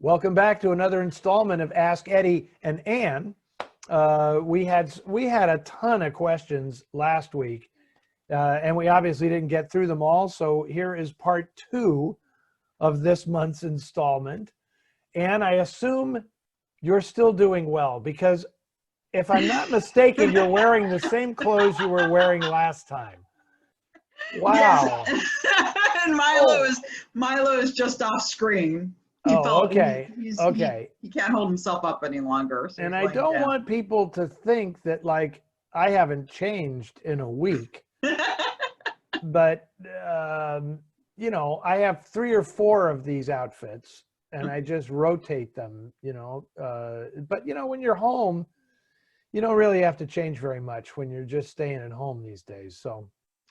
Welcome back to another installment of Ask Eddie and Ann. We had a ton of questions last week, and we obviously didn't get through them all. So here is part 2 of this month's installment. And I assume you're still doing well, because if I'm not mistaken, you're wearing the same clothes you were wearing last time. Wow. Yes. And Milo is just off screen. Okay. He can't hold himself up any longer. So and I don't want people to think that, like, I haven't changed in a week. But, you know, I have 3 or 4 of these outfits, and I just rotate them, you know. But, you know, when you're home, you don't really have to change very much when you're just staying at home these days. So.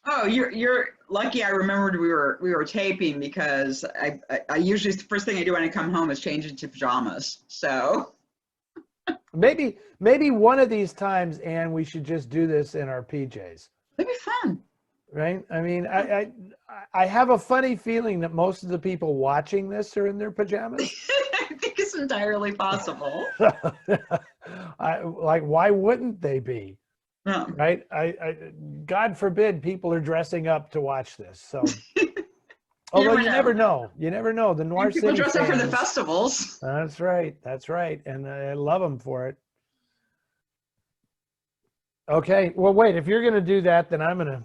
Oh, you're lucky. I remembered we were taping, because I usually, the first thing I do when I come home is change into pajamas. So maybe one of these times, Anne, we should just do this in our PJs. It'd be fun, right? I mean, I have a funny feeling that most of the people watching this are in their pajamas. I think it's entirely possible. Why wouldn't they be? Yeah. Right? God forbid people are dressing up to watch this. So, although you never know. You never know. The Noir City people dress up for the fans, festivals. That's right. That's right. And I love them for it. Okay. Well, wait. If you're going to do that, then I'm going to.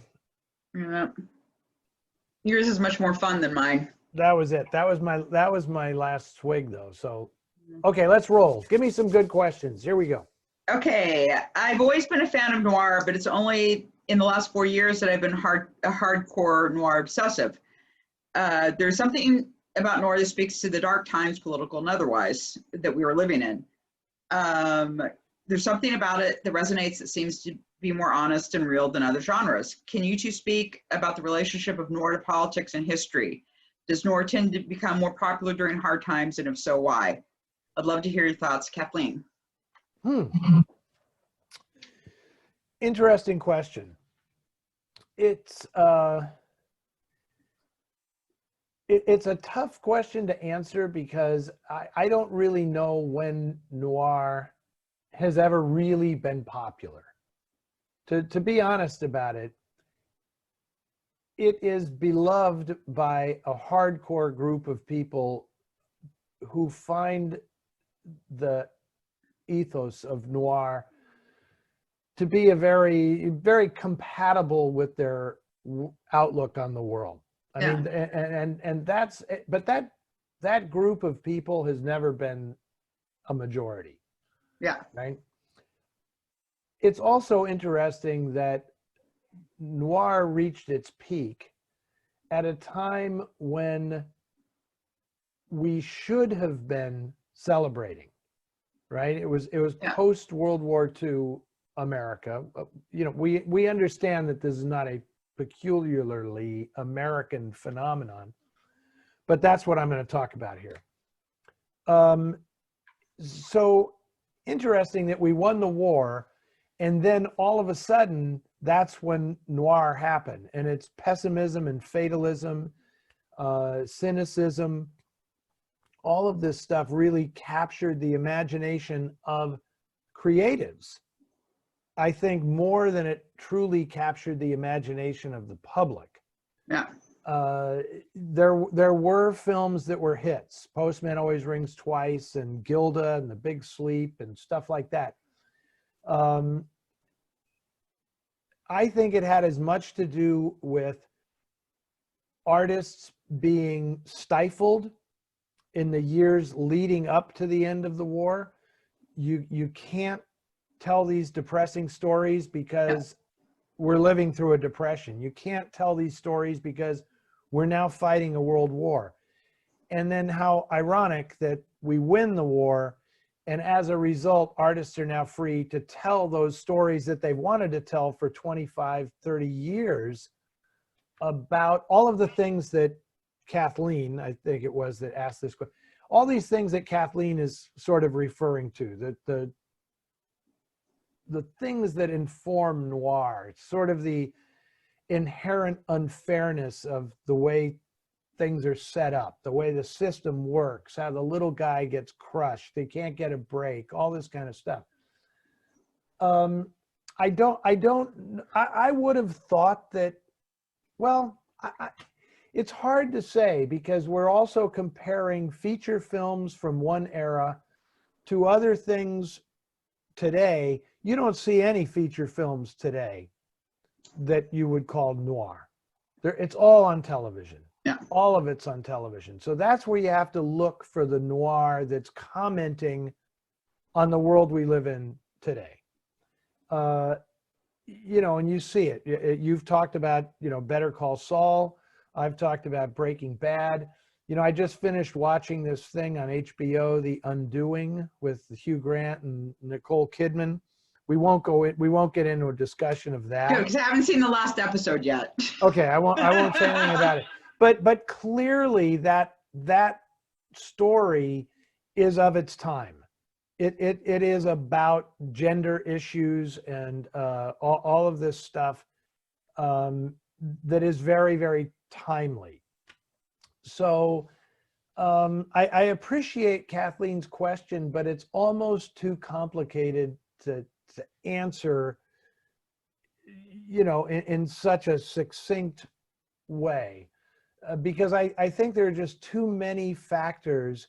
Yeah. Yours is much more fun than mine. That was it. That was my last swig, though. So, okay, let's roll. Give me some good questions. Here we go. Okay, I've always been a fan of noir, but it's only in the last 4 years that I've been a hardcore noir obsessive. There's something about noir that speaks to the dark times, political and otherwise, that we were living in. There's something about it that resonates, that seems to be more honest and real than other genres. Can you two speak about the relationship of noir to politics and history? Does noir tend to become more popular during hard times, and if so, why? I'd love to hear your thoughts, Kathleen. Interesting question. It's a tough question to answer, because I don't really know when noir has ever really been popular. To be honest about it, it is beloved by a hardcore group of people who find the ethos of noir to be a very, very compatible with their outlook on the world. I mean, and that's, but that group of people has never been a majority. Yeah. Right. It's also interesting that noir reached its peak at a time when we should have been celebrating. Right. It was post World War II America. You know, we understand that this is not a peculiarly American phenomenon, but that's what I'm going to talk about here. So interesting that we won the war, and then all of a sudden, that's when noir happened, and it's pessimism and fatalism, cynicism. All of this stuff really captured the imagination of creatives, I think, more than it truly captured the imagination of the public. Yeah. There were films that were hits. Postman Always Rings Twice, and Gilda, and The Big Sleep, and stuff like that. I think it had as much to do with artists being stifled in the years leading up to the end of the war. You can't tell these depressing stories because we're living through a depression. You can't tell these stories because we're now fighting a world war. And then how ironic that we win the war, and as a result, artists are now free to tell those stories that they wanted to tell for 25, 30 years about all of the things that Kathleen, I think it was, that asked this question. All these things that Kathleen is sort of referring to, the things that inform noir, sort of the inherent unfairness of the way things are set up, the way the system works, how the little guy gets crushed, they can't get a break, all this kind of stuff. I would have thought that, well, it's hard to say because we're also comparing feature films from one era to other things today. You don't see any feature films today that you would call noir. It's all on television. Yeah. All of it's on television. So that's where you have to look for the noir that's commenting on the world we live in today. You know, and you see it. You've talked about, you know, Better Call Saul. I've talked about Breaking Bad. You know, I just finished watching this thing on HBO, The Undoing, with Hugh Grant and Nicole Kidman. We won't get into a discussion of that. Good, because I haven't seen the last episode yet. Okay, I won't say anything about it. But clearly that story is of its time. It is about gender issues and all of this stuff that is very, very timely. So I appreciate Kathleen's question, but it's almost too complicated to answer, you know, in such a succinct way, because I think there are just too many factors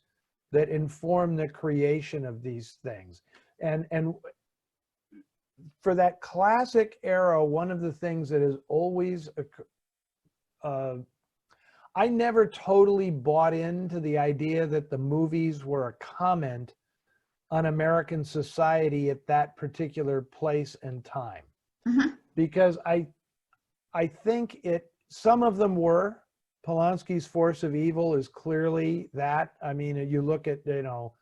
that inform the creation of these things. And for that classic era, one of the things that is always, I never totally bought into the idea that the movies were a comment on American society at that particular place and time. Mm-hmm. Because I think some of them were. Polanski's Force of Evil is clearly that. I mean, you look at, you know,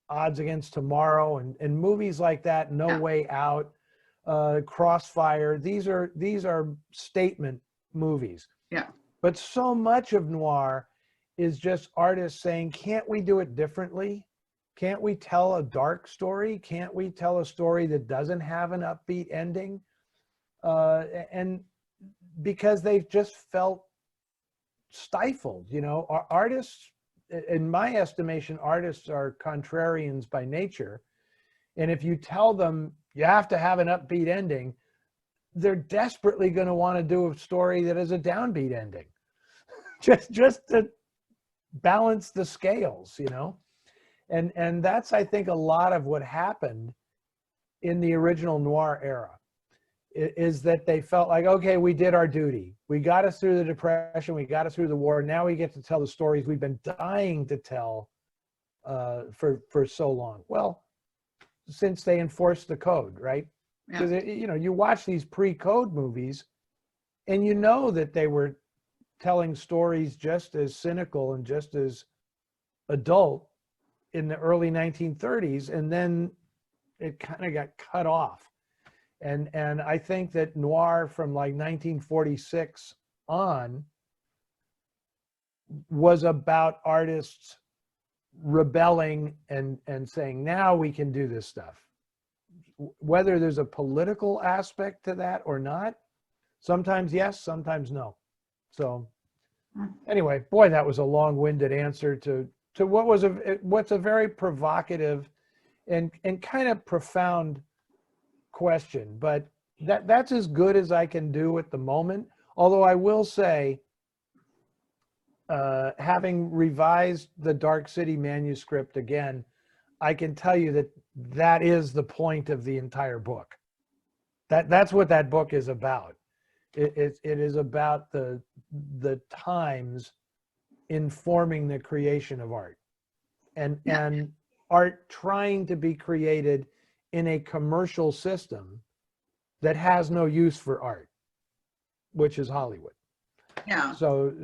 Odds Against Tomorrow and movies like that, No Way Out, Crossfire. These are statement movies. Yeah. But so much of noir is just artists saying, can't we do it differently? Can't we tell a dark story? Can't we tell a story that doesn't have an upbeat ending? And because they've just felt stifled, you know. Artists, in my estimation, artists are contrarians by nature. And if you tell them you have to have an upbeat ending, they're desperately going to want to do a story that has a downbeat ending, just to balance the scales, you know. And that's, I think, a lot of what happened in the original noir era, is that they felt like, okay, we did our duty. We got us through the Depression. We got us through the war. Now we get to tell the stories we've been dying to tell for so long. Well, since they enforced the code, right? Because, you know, you watch these pre-code movies and you know that they were telling stories just as cynical and just as adult in the early 1930s, and then it kind of got cut off. And I think that noir from like 1946 on was about artists rebelling and saying, now we can do this stuff. Whether there's a political aspect to that or not, sometimes yes, sometimes no. So anyway, boy, that was a long-winded answer to what's a very provocative and kind of profound question, but that's as good as I can do at the moment. Although I will say, having revised the Dark City manuscript again, I can tell you that is the point of the entire book. That's what that book is about. It is about the times informing the creation of art, and art trying to be created in a commercial system that has no use for art, which is Hollywood. Yeah. So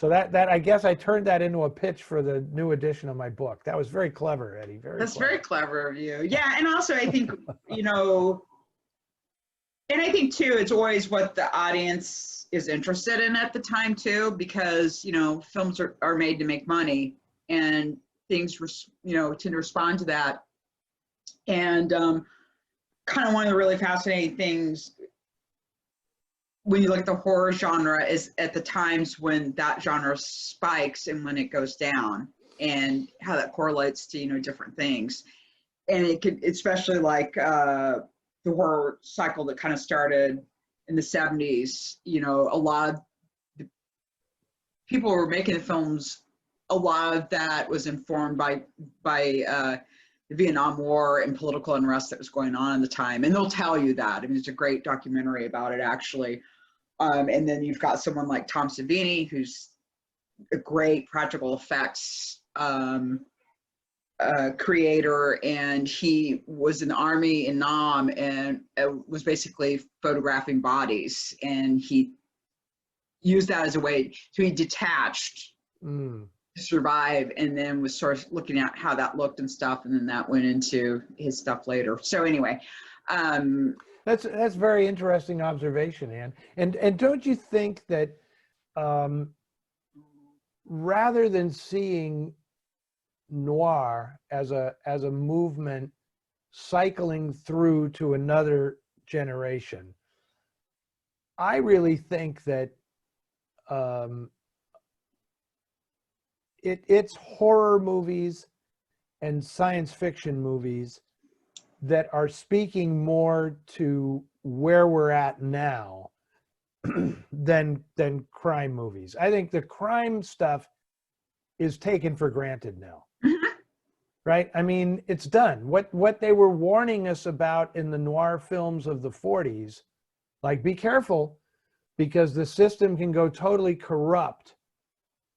that I guess I turned that into a pitch for the new edition of my book. That was very clever, Eddie. Very clever of you. Yeah, and also I think, you know, and I think too, it's always what the audience is interested in at the time too, because, you know, films are made to make money, and things, you know, tend to respond to that. And kind of one of the really fascinating things when you look at the horror genre is at the times when that genre spikes and when it goes down, and how that correlates to, you know, different things. And it could, especially like the horror cycle that kind of started in the 70s, you know, a lot of the people who were making the films, a lot of that was informed by the Vietnam War and political unrest that was going on at the time. And they'll tell you that. I mean, there's a great documentary about it, actually. And then you've got someone like Tom Savini, who's a great practical effects creator, and he was in the army in Nam and was basically photographing bodies, and he used that as a way to be detached to survive, and then was sort of looking at how that looked and stuff, and then that went into his stuff later. So anyway, that's very interesting observation, Anne. And don't you think that rather than seeing noir as a movement cycling through to another generation, I really think that it's horror movies and science fiction movies that are speaking more to where we're at now than crime movies. I think the crime stuff is taken for granted now. Right? I mean, it's done. What they were warning us about in the noir films of the 40s, like, be careful, because the system can go totally corrupt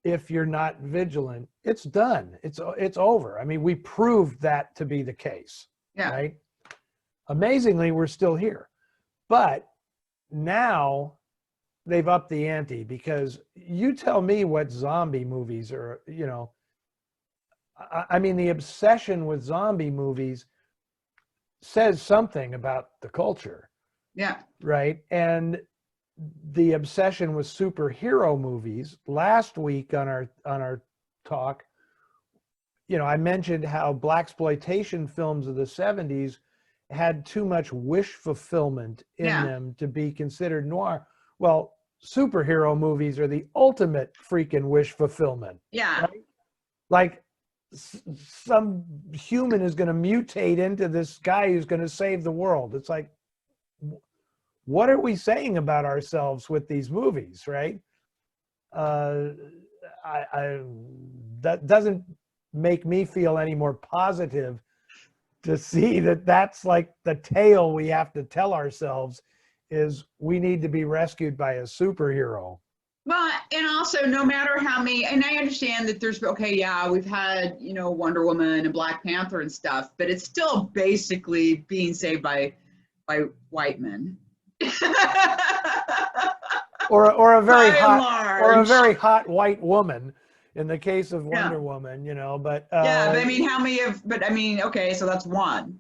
if you're not vigilant. It's done. It's over. I mean, we proved that to be the case. yeah. Right? Amazingly, we're still here. But now they've upped the ante, because you tell me what zombie movies are, you know, I mean, the obsession with zombie movies says something about the culture. Yeah. Right? And the obsession with superhero movies, last week on our talk, you know, I mentioned how blaxploitation films of the 70s had too much wish fulfillment in them to be considered noir. Well, superhero movies are the ultimate freaking wish fulfillment. Yeah. Right? Like, some human is going to mutate into this guy who's going to save the world. It's like, what are we saying about ourselves with these movies, right? That doesn't make me feel any more positive to see that that's like the tale we have to tell ourselves, is we need to be rescued by a superhero. Well, and also, no matter how many, and I understand that there's, okay, yeah, we've had, you know, Wonder Woman and Black Panther and stuff, but it's still basically being saved by white men. or a very By hot white woman in the case of Wonder Woman, you know, but yeah, but I mean, how many of, but I mean, okay, so that's one.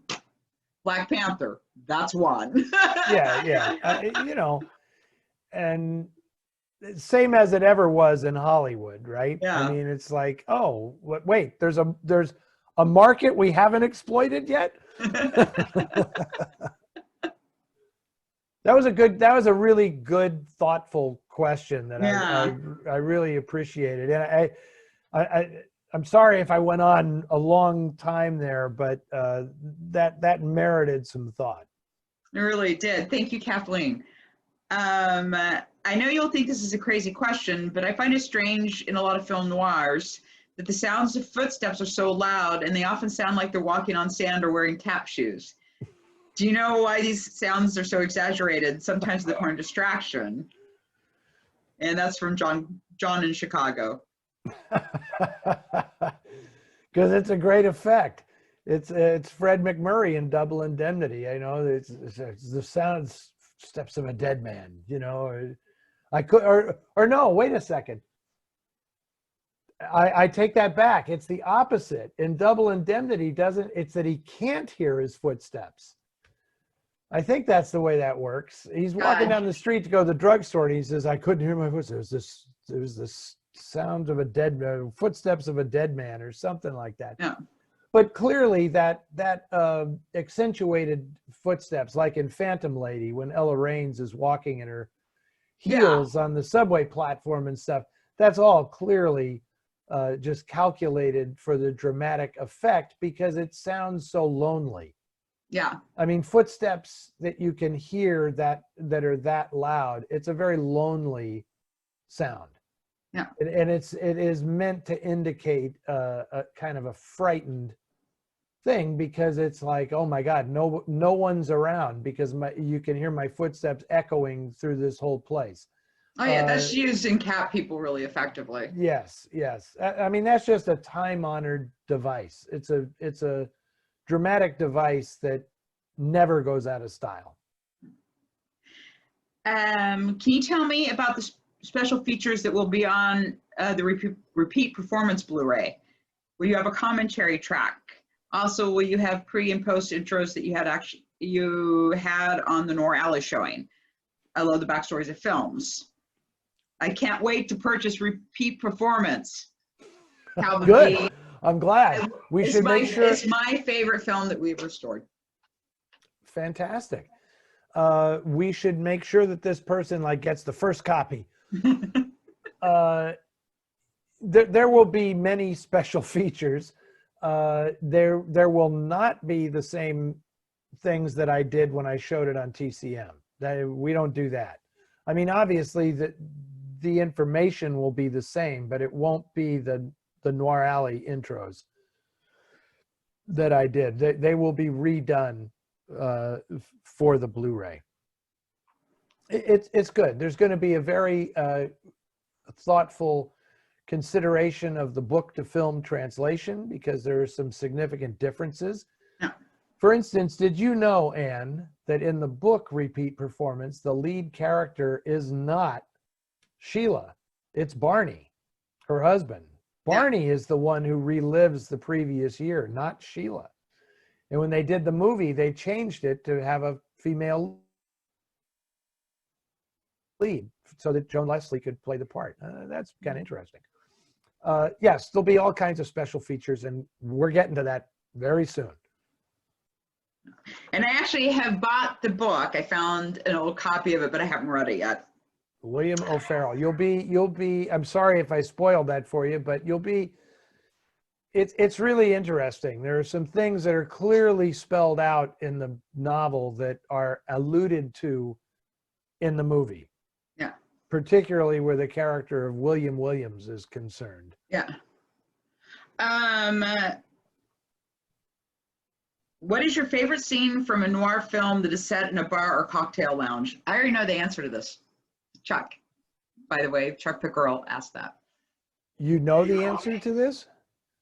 Black Panther, that's one. You know, and same as it ever was in Hollywood, right? Yeah. I mean, it's like, oh, wait, there's a market we haven't exploited yet. That was a really good, thoughtful question that I really appreciated. And I'm sorry if I went on a long time there, but that merited some thought. It really did. Thank you, Kathleen. I know you'll think this is a crazy question, but I find it strange in a lot of film noirs that the sounds of footsteps are so loud, and they often sound like they're walking on sand or wearing tap shoes. Do you know why these sounds are so exaggerated? Sometimes they're part of distraction. And that's from John in Chicago. Because it's a great effect. It's Fred McMurray in Double Indemnity. I know it's the steps of a dead man. You know, or no. Wait a second. I take that back. It's the opposite. In Double Indemnity, it's that he can't hear his footsteps. I think that's the way that works. He's walking down the street to go to the drugstore, and he says, "I couldn't hear my footsteps. It was this sound of a dead man, footsteps of a dead man," or something like that. Yeah. But clearly, that accentuated footsteps, like in Phantom Lady, when Ella Raines is walking in her heels on the subway platform and stuff. That's all clearly just calculated for the dramatic effect because it sounds so lonely. Yeah. I mean, footsteps that you can hear that are that loud, it's a very lonely sound. Yeah. And it is meant to indicate a kind of a frightened thing because it's like, oh my God, no one's around because you can hear my footsteps echoing through this whole place. Oh yeah, that's used in cat people really effectively. Yes, yes. I mean, that's just a time-honored device. It's a dramatic device that never goes out of style. Can you tell me about the special features that will be on the repeat performance Blu-ray? Will you have a commentary track? Also, will you have pre and post intros that you had on the Noir Alley showing? I love the backstories of films. I can't wait to purchase Repeat Performance. Good. I'm glad. We should make sure. It's my favorite film that we've restored. Fantastic. We should make sure that this person gets the first copy. There will be many special features. There will not be the same things that I did when I showed it on TCM. We don't do that. I mean, obviously the information will be the same, but it won't be the Noir Alley intros that I did. They will be redone for the Blu-ray. It's good. There's going to be a very thoughtful consideration of the book to film translation because there are some significant differences. Yeah. For instance, did you know, Anne, that in the book Repeat Performance, the lead character is not Sheila, it's Barney, her husband. Barney is the one who relives the previous year, not Sheila. And when they did the movie, they changed it to have a female lead so that Joan Leslie could play the part. That's kind of interesting. Yes, there'll be all kinds of special features, and we're getting to that very soon. And I actually have bought the book. I found an old copy of it, but I haven't read it yet. William O'Farrell. You'll be, I'm sorry if I spoiled that for you, but it's really interesting. There are some things that are clearly spelled out in the novel that are alluded to in the movie. Yeah. Particularly where the character of William Williams is concerned. Yeah. What is your favorite scene from a noir film that is set in a bar or cocktail lounge? I already know the answer to this. Chuck, by the way, Chuck Pickerel asked that. You know the answer to this?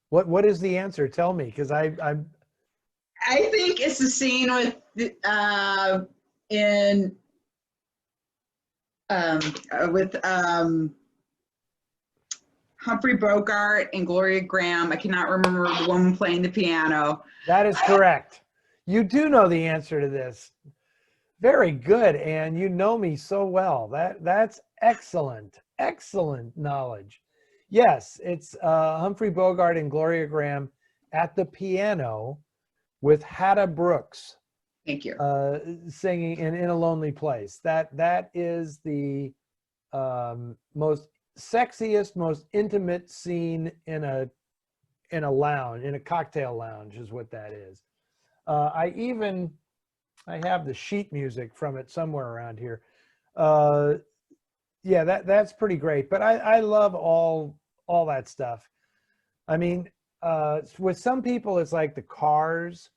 What is the answer? Tell me, because I think it's the scene with Humphrey Bogart and Gloria Graham. I cannot remember the woman playing the piano. That is correct. You do know the answer to this. Very good, Anne. You know me so well. That's excellent, excellent knowledge. Yes, it's Humphrey Bogart and Gloria Graham at the piano with Hadda Brooks. Thank you. Singing in a Lonely Place. That is the most sexiest, most intimate scene in a lounge, in a cocktail lounge, is what that is. I have the sheet music from it somewhere around here. Yeah, that's pretty great. But I love all that stuff. I mean, with some people, it's like the cars.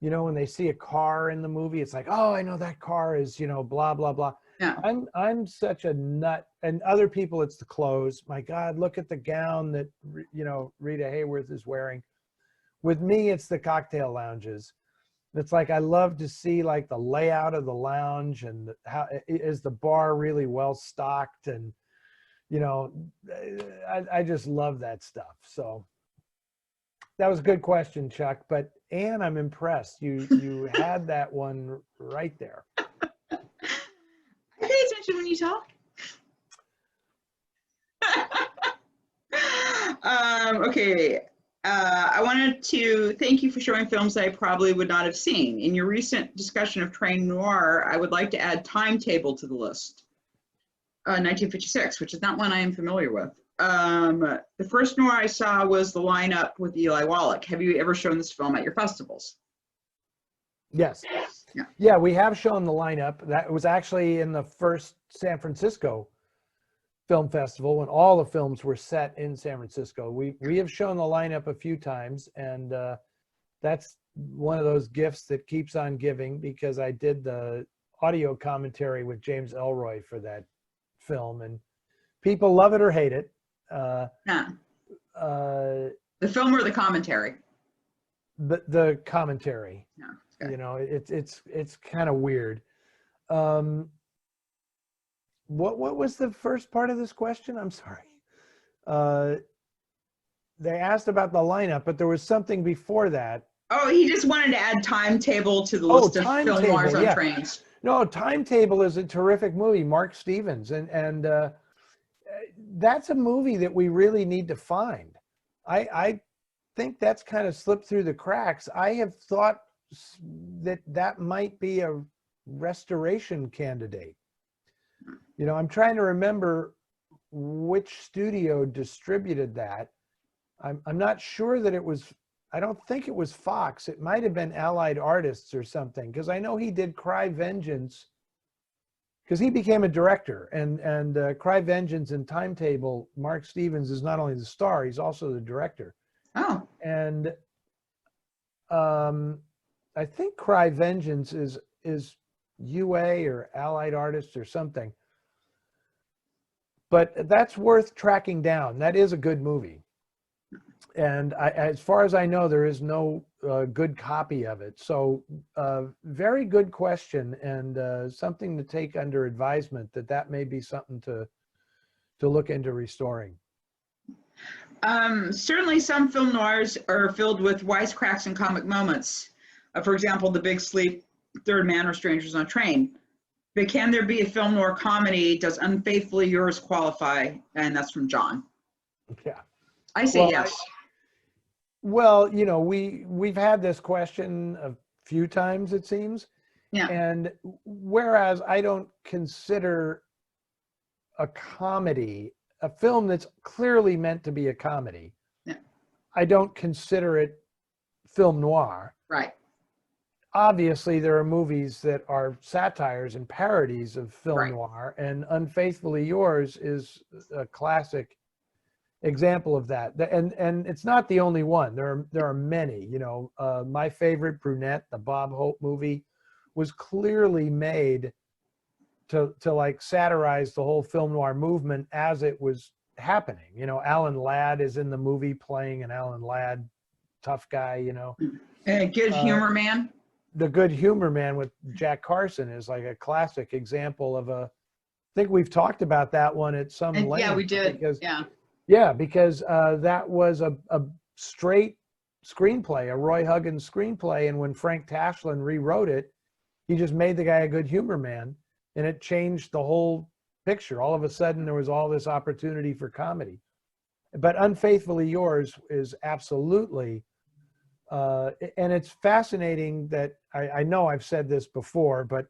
You know, when they see a car in the movie, it's like, oh, I know that car is, blah, blah, blah. Yeah. I'm such a nut. And other people, it's the clothes. My God, look at the gown that, Rita Hayworth is wearing. With me, it's the cocktail lounges. It's like I love to see the layout of the lounge and how is the bar really well stocked, and I just love that stuff. So that was a good question, Chuck. But Anne, I'm impressed. You had that one right there. I pay attention when you talk. Okay. I wanted to thank you for showing films I probably would not have seen. In your recent discussion of Train Noir, I would like to add Timetable to the list. 1956, which is not one I am familiar with. The first noir I saw was The Lineup with Eli Wallach. Have you ever shown this film at your festivals? Yes. Yeah. Yeah, we have shown The Lineup. That was actually in the first San Francisco Film Festival when all the films were set in San Francisco. We have shown The Lineup a few times, and that's one of those gifts that keeps on giving, because I did the audio commentary with James Elroy for that film, and people love it or hate it. Yeah. The film or the commentary? The commentary. No. Okay. You know, it's kind of weird. What was the first part of this question? I'm sorry. They asked about The Lineup, but there was something before that. Oh, he just wanted to add Timetable to the list of film noirs on trains. No, Timetable is a terrific movie, Mark Stevens, and that's a movie that we really need to find. I think that's kind of slipped through the cracks. I have thought that might be a restoration candidate. You know, I'm trying to remember which studio distributed that. I'm not sure that it was, I don't think it was Fox. It might have been Allied Artists or something, because I know he did Cry Vengeance, because he became a director, and Cry Vengeance and Timetable, Mark Stevens is not only the star, he's also the director. Oh. And I think Cry Vengeance is UA or Allied Artists or something. But that's worth tracking down. That is a good movie. And as far as I know, there is no good copy of it. So very good question, and something to take under advisement, that may be something to look into restoring. Certainly some film noirs are filled with wisecracks and comic moments. For example, The Big Sleep, Third Man, or Strangers on a Train. But can there be a film noir comedy? Does Unfaithfully Yours qualify? And that's from John. Yeah. I say yes. Well, you know, we've had this question a few times, it seems. Yeah. And whereas I don't consider a comedy, a film that's clearly meant to be a comedy, yeah, I don't consider it film noir. Right. Obviously, there are movies that are satires and parodies of film right. noir, and Unfaithfully Yours is a classic example of that. And it's not the only one. There are many. You know, my favorite, Brunette, the Bob Hope movie, was clearly made to like satirize the whole film noir movement as it was happening. You know, Alan Ladd is in the movie playing an Alan Ladd tough guy. You know, Good Humor Man. The Good Humor Man with Jack Carson is like a classic example of I think we've talked about that one at some length. Yeah, we did. Because, yeah, because that was a straight screenplay, a Roy Huggins screenplay, and when Frank Tashlin rewrote it, he just made the guy a good humor man, and it changed the whole picture. All of a sudden, there was all this opportunity for comedy. But Unfaithfully Yours is absolutely, and it's fascinating that I know I've said this before, but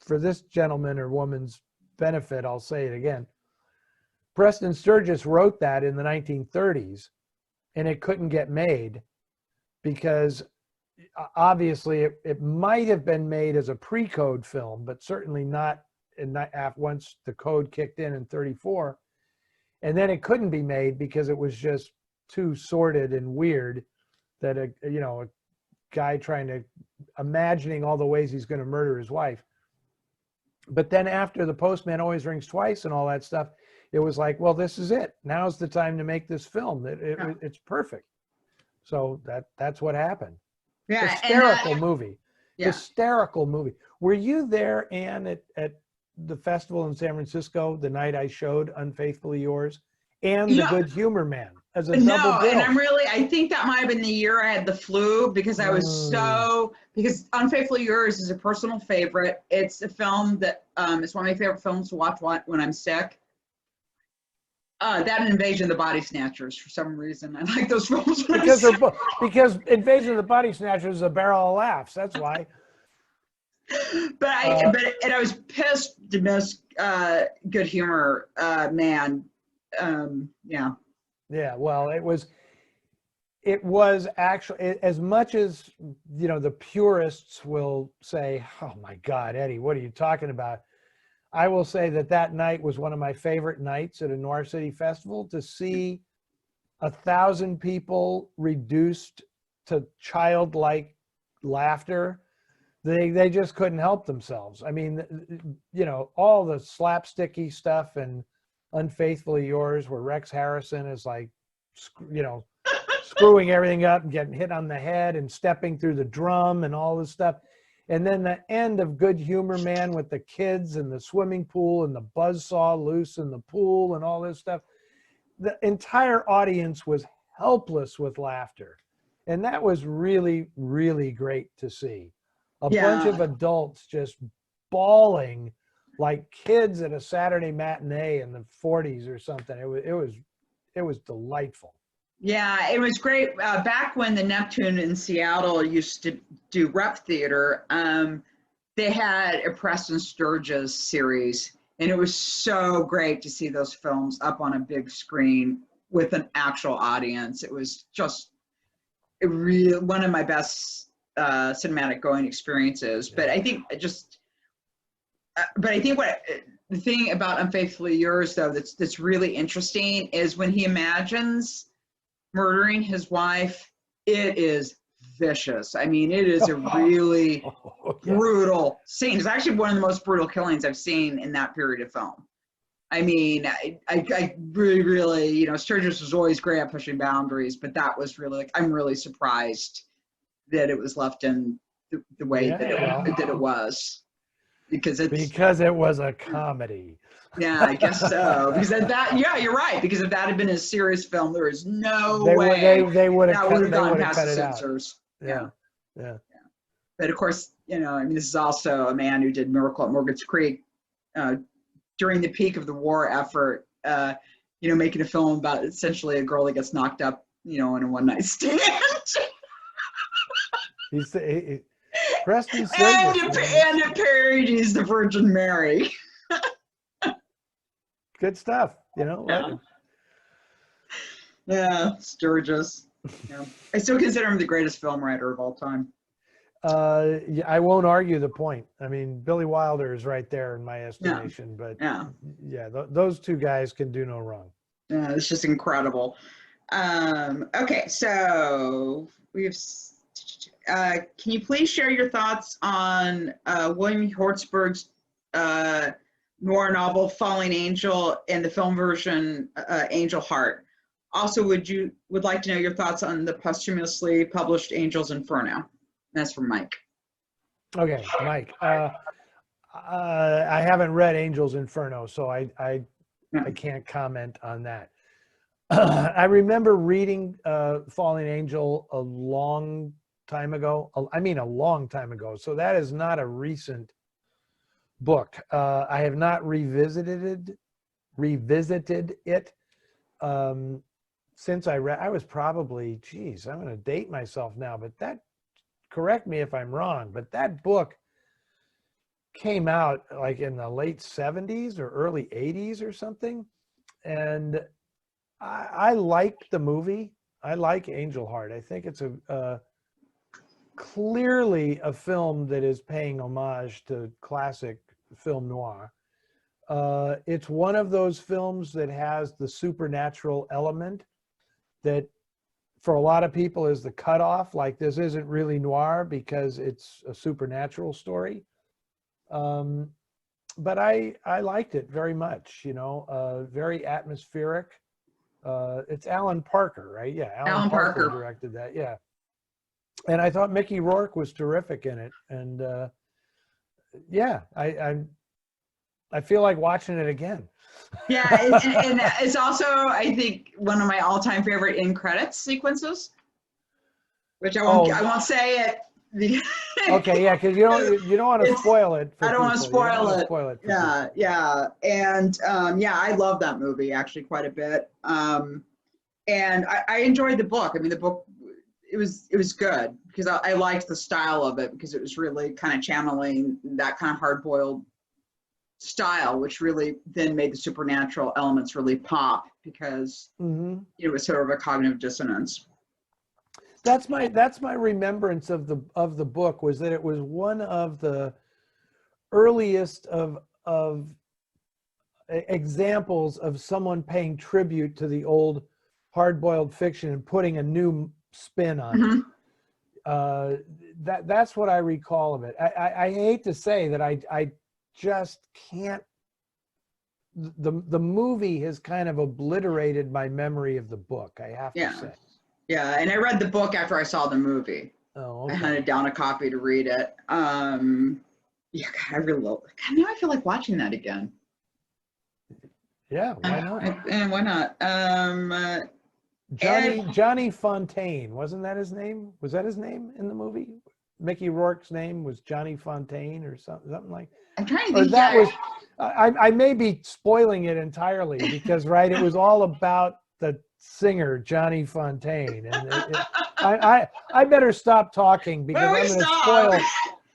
for this gentleman or woman's benefit, I'll say it again. Preston Sturges wrote that in the 1930s, and it couldn't get made because obviously it might have been made as a pre-code film, but certainly not once the code kicked in 1934. And then it couldn't be made because it was just too sordid and weird that a guy imagining all the ways he's going to murder his wife. But then after The Postman Always Rings Twice and all that stuff, it was like, well, this is it. Now's the time to make this film. It's perfect. So that's what happened. Yeah, Hysterical movie. Yeah. Hysterical movie. Were you there, Anne, at the festival in San Francisco the night I showed Unfaithfully Yours and The Good Humor Man as a double bill? And I think that might have been the year I had the flu, because I was because Unfaithfully Yours is a personal favorite. It's a film that is one of my favorite films to watch when I'm sick. That and Invasion of the Body Snatchers, for some reason. I like those films. Because Invasion of the Body Snatchers is a barrel of laughs. That's why. And I was pissed to miss Good Humor Man. Yeah. Yeah, well, it was actually, as much as, you know, the purists will say, oh my God, Eddie, what are you talking about? I will say that that night was one of my favorite nights at a Noir City Festival, to see 1,000 people reduced to childlike laughter. They just couldn't help themselves. I mean, you know, all the slapsticky stuff and Unfaithfully Yours, where Rex Harrison is like, you know, screwing everything up and getting hit on the head and stepping through the drum and all this stuff. And then the end of Good Humor Man with the kids and the swimming pool and the buzzsaw loose in the pool and all this stuff. The entire audience was helpless with laughter. And that was really, really great to see. A bunch of adults just bawling like kids at a Saturday matinee in the 40s or something. It was delightful. Yeah, it was great. Back when the Neptune in Seattle used to do rep theater, they had a Preston Sturges series, and it was so great to see those films up on a big screen with an actual audience. It was just one of my best cinematic going experiences. But I think the thing about Unfaithfully Yours, though, that's really interesting is when he imagines murdering his wife, it is vicious. I mean, it is a really brutal scene. It's actually one of the most brutal killings I've seen in that period of film. I mean, I really, you know, Sturges was always great at pushing boundaries, but that was really, like, I'm really surprised that it was left in the way that it was. Because it was a comedy. Yeah, I guess so. Because yeah, you're right. Because if that had been a serious film, there is no way they would have gone past cut the it censors. Yeah. But of course, you know, I mean, this is also a man who did Miracle at Morgan's Creek during the peak of the war effort. You know, making a film about essentially a girl that gets knocked up, you know, in a one-night stand. Preston Sturges, and it parodies the Virgin Mary. Good stuff, you know. Yeah, Sturges. Yeah. I still consider him the greatest film writer of all time. Yeah, I won't argue the point. I mean, Billy Wilder is right there in my estimation, but those two guys can do no wrong. Yeah, it's just incredible. Okay, so we've. Can you please share your thoughts on William Hortzberg's noir novel Falling Angel and the film version Angel Heart? Also, would like to know your thoughts on the posthumously published Angel's Inferno? That's from Mike. Okay, Mike. I haven't read Angel's Inferno, so I can't comment on that. I remember reading Falling Angel a long time ago. I mean, a long time ago. So that is not a recent book. I have not revisited it since I read. I was probably, geez, I'm going to date myself now, but correct me if I'm wrong, but that book came out like in the late 70s or early 80s or something. And I liked the movie. I like Angel Heart. I think it's clearly a film that is paying homage to classic film noir. It's one of those films that has the supernatural element that for a lot of people is the cutoff. Like, this isn't really noir because it's a supernatural story. But I liked it very much, you know, very atmospheric. It's Alan Parker, right? Yeah, Alan Parker directed that. Yeah. And I thought Mickey Rourke was terrific in it. And I feel like watching it again. Yeah, and it's also, I think, one of my all-time favorite in credits sequences, which I won't say it. Okay, yeah, because you don't want to spoil it. I don't want to spoil it. Yeah, yeah, and I love that movie actually quite a bit. And I enjoyed the book. I mean, the book it was good because I liked the style of it because it was really kind of channeling that kind of hard-boiled style, which really then made the supernatural elements really pop because it was sort of a cognitive dissonance. That's my remembrance of the book, was that it was one of the earliest of examples of someone paying tribute to the old hard-boiled fiction and putting a new spin on it. That's what I recall of it. I hate to say that I just can't. The movie has kind of obliterated my memory of the book, I have to say. Yeah, and I read the book after I saw the movie. Oh, okay. I hunted down a copy to read it. Yeah, God, I really love it. God, now I feel like watching that again. Yeah, why not? And why not? Johnny Fontaine, wasn't that his name? Was that his name in the movie? Mickey Rourke's name was Johnny Fontaine or something like. I'm trying to Or think. that was. I may be spoiling it entirely because it was all about the singer Johnny Fontaine, and I better stop talking because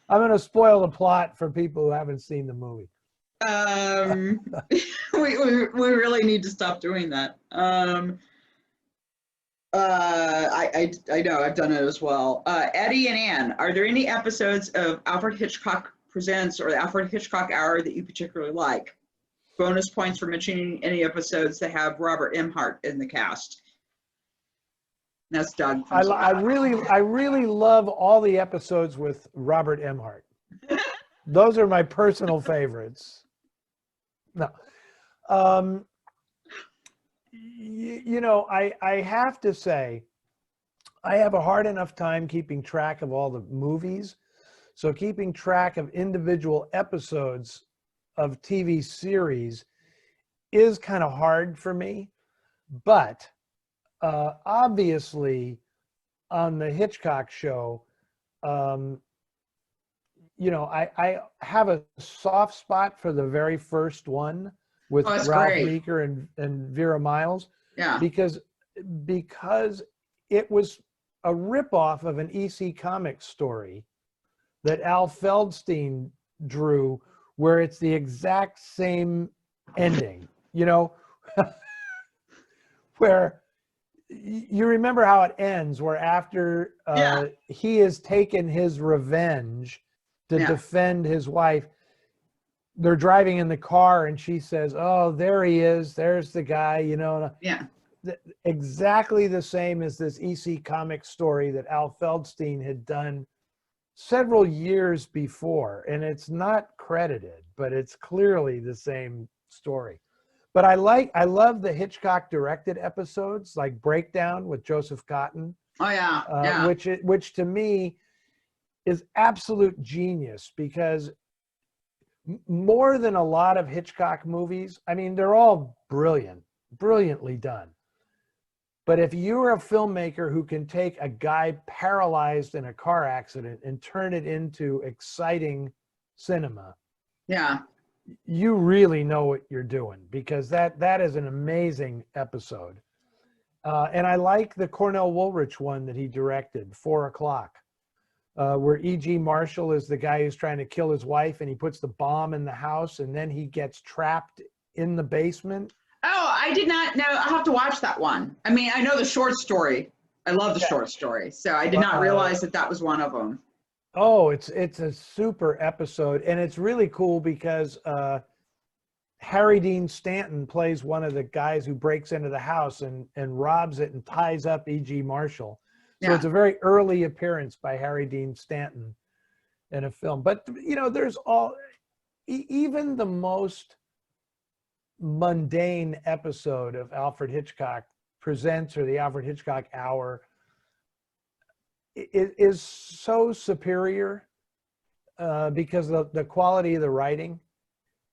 I'm going to spoil the plot for people who haven't seen the movie. We really need to stop doing that. I know I've done it as well. Eddie and Ann, are there any episodes of Alfred Hitchcock Presents or the Alfred Hitchcock Hour that you particularly like? Bonus points for mentioning any episodes that have Robert Emhart in the cast. That's Doug. I really love all the episodes with Robert Emhart. Those are my personal favorites. No. You know, I have to say, I have a hard enough time keeping track of all the movies. So keeping track of individual episodes of TV series is kind of hard for me. But obviously on the Hitchcock show, you know, I have a soft spot for the very first one with Ralph Meeker and Vera Miles. Yeah. Because it was a ripoff of an EC Comics story that Al Feldstein drew, where it's the exact same ending, you know, where you remember how it ends, where after he has taken his revenge to defend his wife, they're driving in the car and she says, "Oh, there he is. There's the guy," you know. Yeah. Exactly the same as this EC Comics story that Al Feldstein had done several years before, and it's not credited, but it's clearly the same story. But I love the Hitchcock directed episodes, like Breakdown with Joseph Cotten. Oh yeah, which to me is absolute genius, because more than a lot of Hitchcock movies, I mean, they're all brilliantly done. But if you're a filmmaker who can take a guy paralyzed in a car accident and turn it into exciting cinema, you really know what you're doing, because that is an amazing episode. And I like the Cornell Woolrich one that he directed, 4 O'Clock, where E.G. Marshall is the guy who's trying to kill his wife, and he puts the bomb in the house, and then he gets trapped in the basement. Oh, I did not know. I'll have to watch that one. I mean, I know the short story. I love the short story. So I did not realize that was one of them. Oh, it's a super episode. And it's really cool because Harry Dean Stanton plays one of the guys who breaks into the house and robs it and ties up E.G. Marshall. So it's a very early appearance by Harry Dean Stanton in a film. But, you know, there's even the most mundane episode of Alfred Hitchcock Presents or the Alfred Hitchcock Hour is so superior because of the quality of the writing,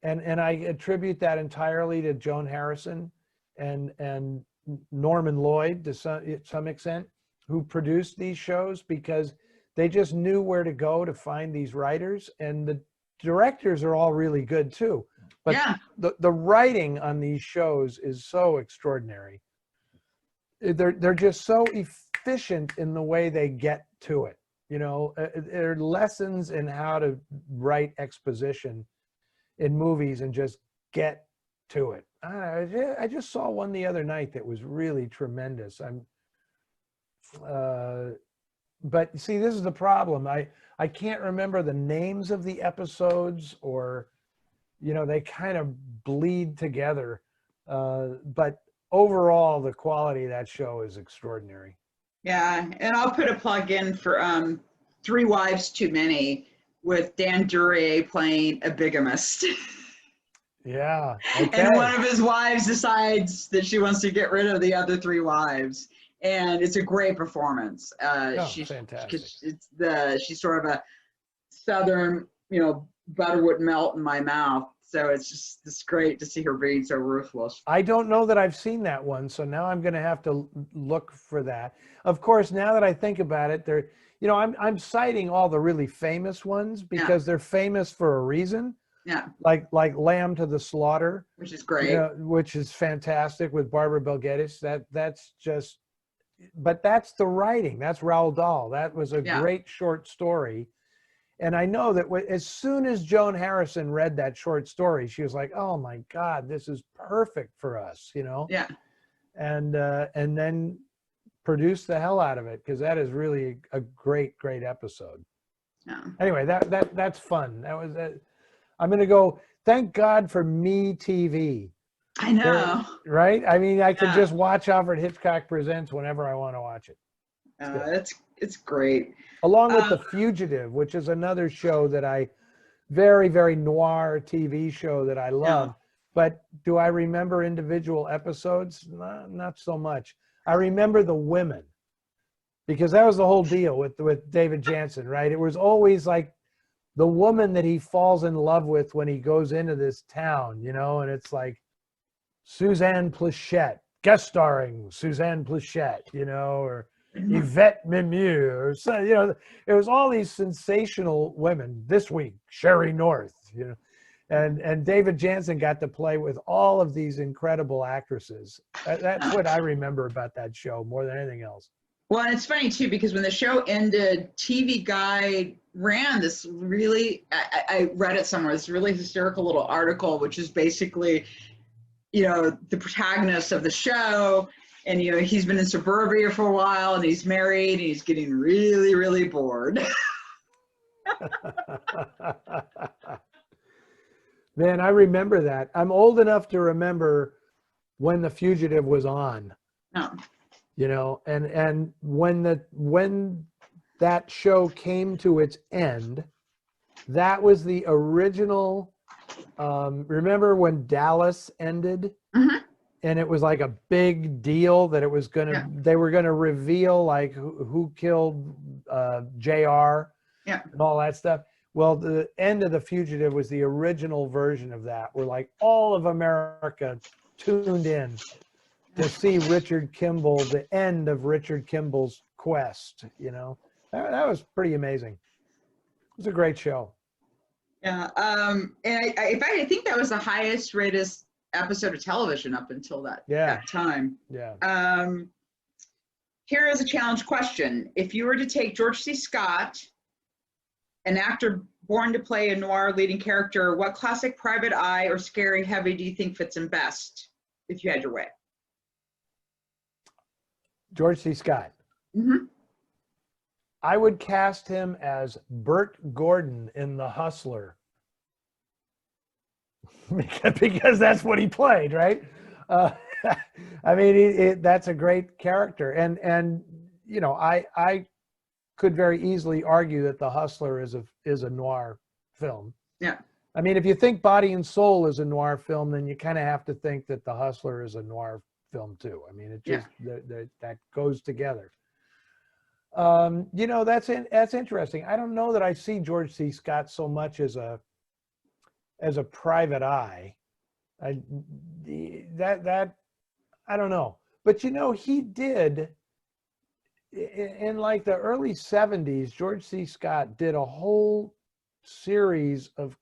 and I attribute that entirely to Joan Harrison and Norman Lloyd to some extent, who produced these shows, because they just knew where to go to find these writers, and the directors are all really good too. But the writing on these shows is so extraordinary. they're just so efficient in the way they get to it. You know, there are lessons in how to write exposition in movies and just get to it. I just saw one the other night that was really tremendous. But see, this is the problem. I can't remember the names of the episodes, or, you know, they kind of bleed together. But overall, the quality of that show is extraordinary. Yeah, and I'll put a plug in for Three Wives Too Many with Dan Duryea playing a bigamist. Yeah. Okay. And one of his wives decides that she wants to get rid of the other three wives. And it's a great performance. Fantastic. She's sort of a Southern, you know, butter would melt in my mouth. So it's great to see her being so ruthless. I don't know that I've seen that one, so now I'm going to have to look for that. Of course, now that I think about it, you know, I'm citing all the really famous ones because they're famous for a reason. Yeah. Like Lamb to the Slaughter, which is great. You know, which is fantastic with Barbara Bel Geddes. That's just, but that's the writing. That's Roald Dahl. That was a great short story. And I know that as soon as Joan Harrison read that short story, she was like, "Oh my God, this is perfect for us," you know? Yeah. And then produced the hell out of it, because that is really a great episode. Yeah. Anyway, that's fun. That was I'm going to go. Thank God for Me TV. I know. Right? I mean, I can just watch Alfred Hitchcock Presents whenever I want to watch it. It's great. Along with The Fugitive, which is another show that very, very noir TV show that I love. Yeah. But do I remember individual episodes? Not so much. I remember the women, because that was the whole deal with David Jansen, right? It was always like the woman that he falls in love with when he goes into this town, you know, and it's like Suzanne Plachette, guest starring Suzanne Plachette, you know, or Yvette Mimieux, or so, you know, it was all these sensational women. This week, Sherry North, you know, and David Jansen got to play with all of these incredible actresses. That's what I remember about that show more than anything else. Well, and it's funny too, because when the show ended, TV Guide ran this really, I read it somewhere, this really hysterical little article, which is basically, you know, the protagonist of the show, and, you know, he's been in suburbia for a while, and he's married, and he's getting really, really bored. Man, I remember that. I'm old enough to remember when The Fugitive was on. Oh. You know, and when that show came to its end, that was the original. Remember when Dallas ended? Mm-hmm. And it was like a big deal that it was they were gonna reveal like who killed JR and all that stuff. Well, the end of The Fugitive was the original version of that, where like all of America tuned in to see Richard Kimball, the end of Richard Kimball's quest. You know, that was pretty amazing. It was a great show. Yeah, and in fact, I think that was the highest rated episode of television up until that time. Yeah. Here is a challenge question. If you were to take George C. Scott, an actor born to play a noir leading character, what classic private eye or scary heavy do you think fits him best if you had your way? George C. Scott. Mm-hmm. I would cast him as Bert Gordon in The Hustler. Because that's what he played, right? I mean, that's a great character. And you know, I could very easily argue that The Hustler is a noir film. Yeah. I mean, if you think Body and Soul is a noir film, then you kind of have to think that The Hustler is a noir film too. I mean, it just that goes together. You know, that's interesting. I don't know that I see George C. Scott so much as a private eye. I don't know. But you know, he did in like the early 70s, George C. Scott did a whole series of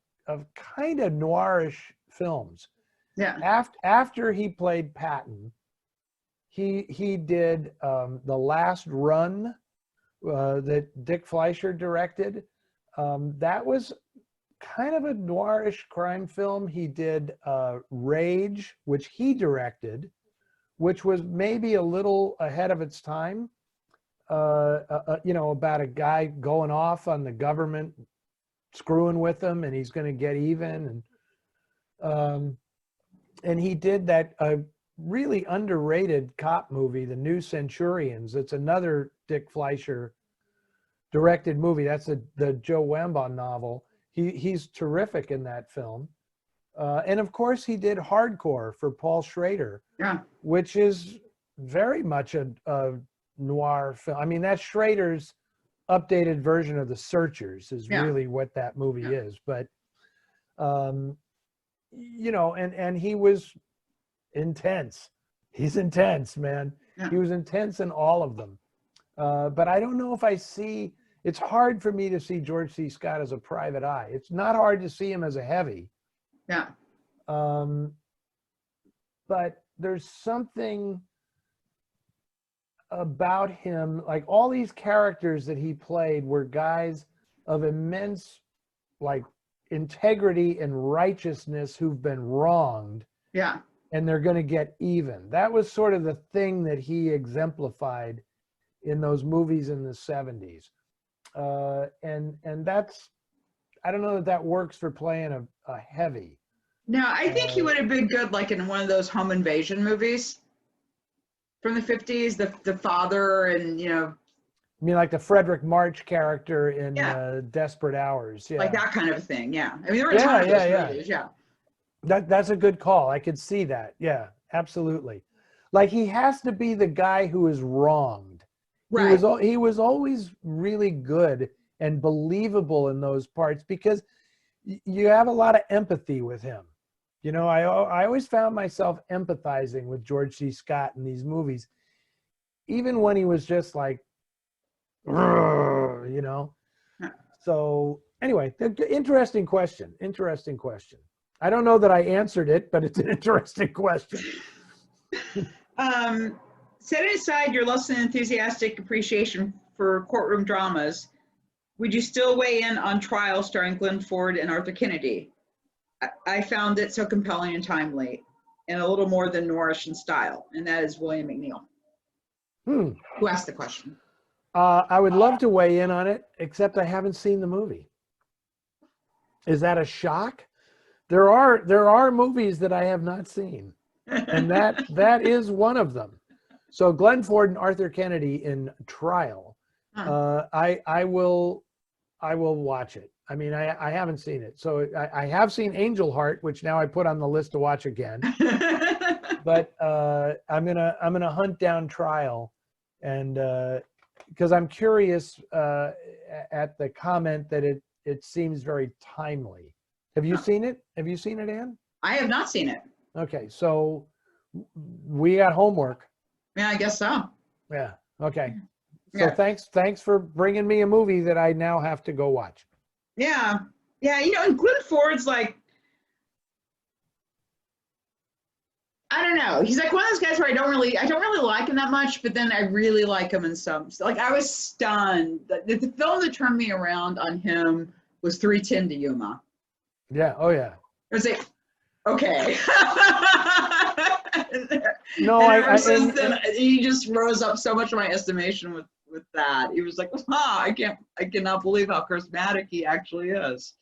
kind of noirish films. Yeah. After he played Patton, He did The Last Run that Dick Fleischer directed. That was kind of a noirish crime film. He did Rage, which he directed, which was maybe a little ahead of its time. About a guy going off on the government, screwing with them, and he's going to get even. And he did that really underrated cop movie, The New Centurions. It's another Dick Fleischer directed movie. That's the Joe Wambon novel. He's terrific in that film. And of course, he did Hardcore for Paul Schrader, which is very much a noir film. I mean, that's Schrader's updated version of The Searchers is really what that movie is. But, and he was intense. He's intense, man. Yeah. He was intense in all of them. But I don't know if it's hard for me to see George C. Scott as a private eye. It's not hard to see him as a heavy. Yeah. But there's something about him, like all these characters that he played were guys of immense integrity and righteousness who've been wronged. Yeah. And they're going to get even. That was sort of the thing that he exemplified in those movies in the 70s. And that's, I don't know that works for playing a heavy. No, I think he would have been good in one of those home invasion movies from the 50s, the father and, I mean, like the Frederick March character in Desperate Hours. Yeah. Like that kind of a thing, yeah. I mean, there were a ton of those movies, yeah. That's a good call. I could see that. Yeah, absolutely. Like he has to be the guy who is wronged. Right. He was always really good and believable in those parts because you have a lot of empathy with him. I always found myself empathizing with George C. Scott in these movies, even when he was just like, So anyway, interesting question. I don't know that I answered it, but it's an interesting question. Setting aside your less than enthusiastic appreciation for courtroom dramas, would you still weigh in on Trial starring Glenn Ford and Arthur Kennedy? I found it so compelling and timely, and a little more than noirish in style, and that is William McNeil. Who asked the question? I would love to weigh in on it, except I haven't seen the movie. Is that a shock? There are movies that I have not seen, and that is one of them. So Glenn Ford and Arthur Kennedy in Trial. I will watch it. I mean, I haven't seen it. So I have seen Angel Heart, which now I put on the list to watch again. But I'm gonna hunt down Trial, and because I'm curious at the comment that it seems very timely. Have you seen it? Have you seen it, Ann? I have not seen it. Okay, so we got homework. Yeah, I guess so. Yeah. Okay. So thanks for bringing me a movie that I now have to go watch. Yeah. Yeah. And Glenn Ford's I don't know. He's like one of those guys where I don't really like him that much, but then I really like him in some. I was stunned. The film that turned me around on him was 3:10 to Yuma. Yeah. Oh yeah. I was like, okay. No, then he just rose up so much in my estimation with that. He was like, I cannot believe how charismatic he actually is.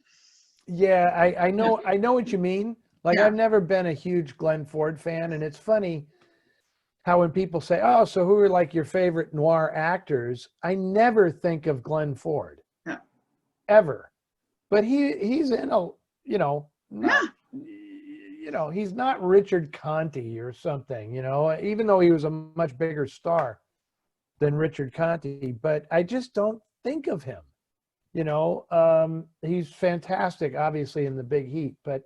Yeah, I know what you mean. I've never been a huge Glenn Ford fan, and it's funny how when people say, "Oh, so who are your favorite noir actors?" I never think of Glenn Ford, ever. But he's in a he's not Richard Conte or something, even though he was a much bigger star than Richard Conte, but I just don't think of him. He's fantastic, obviously, in The Big Heat, but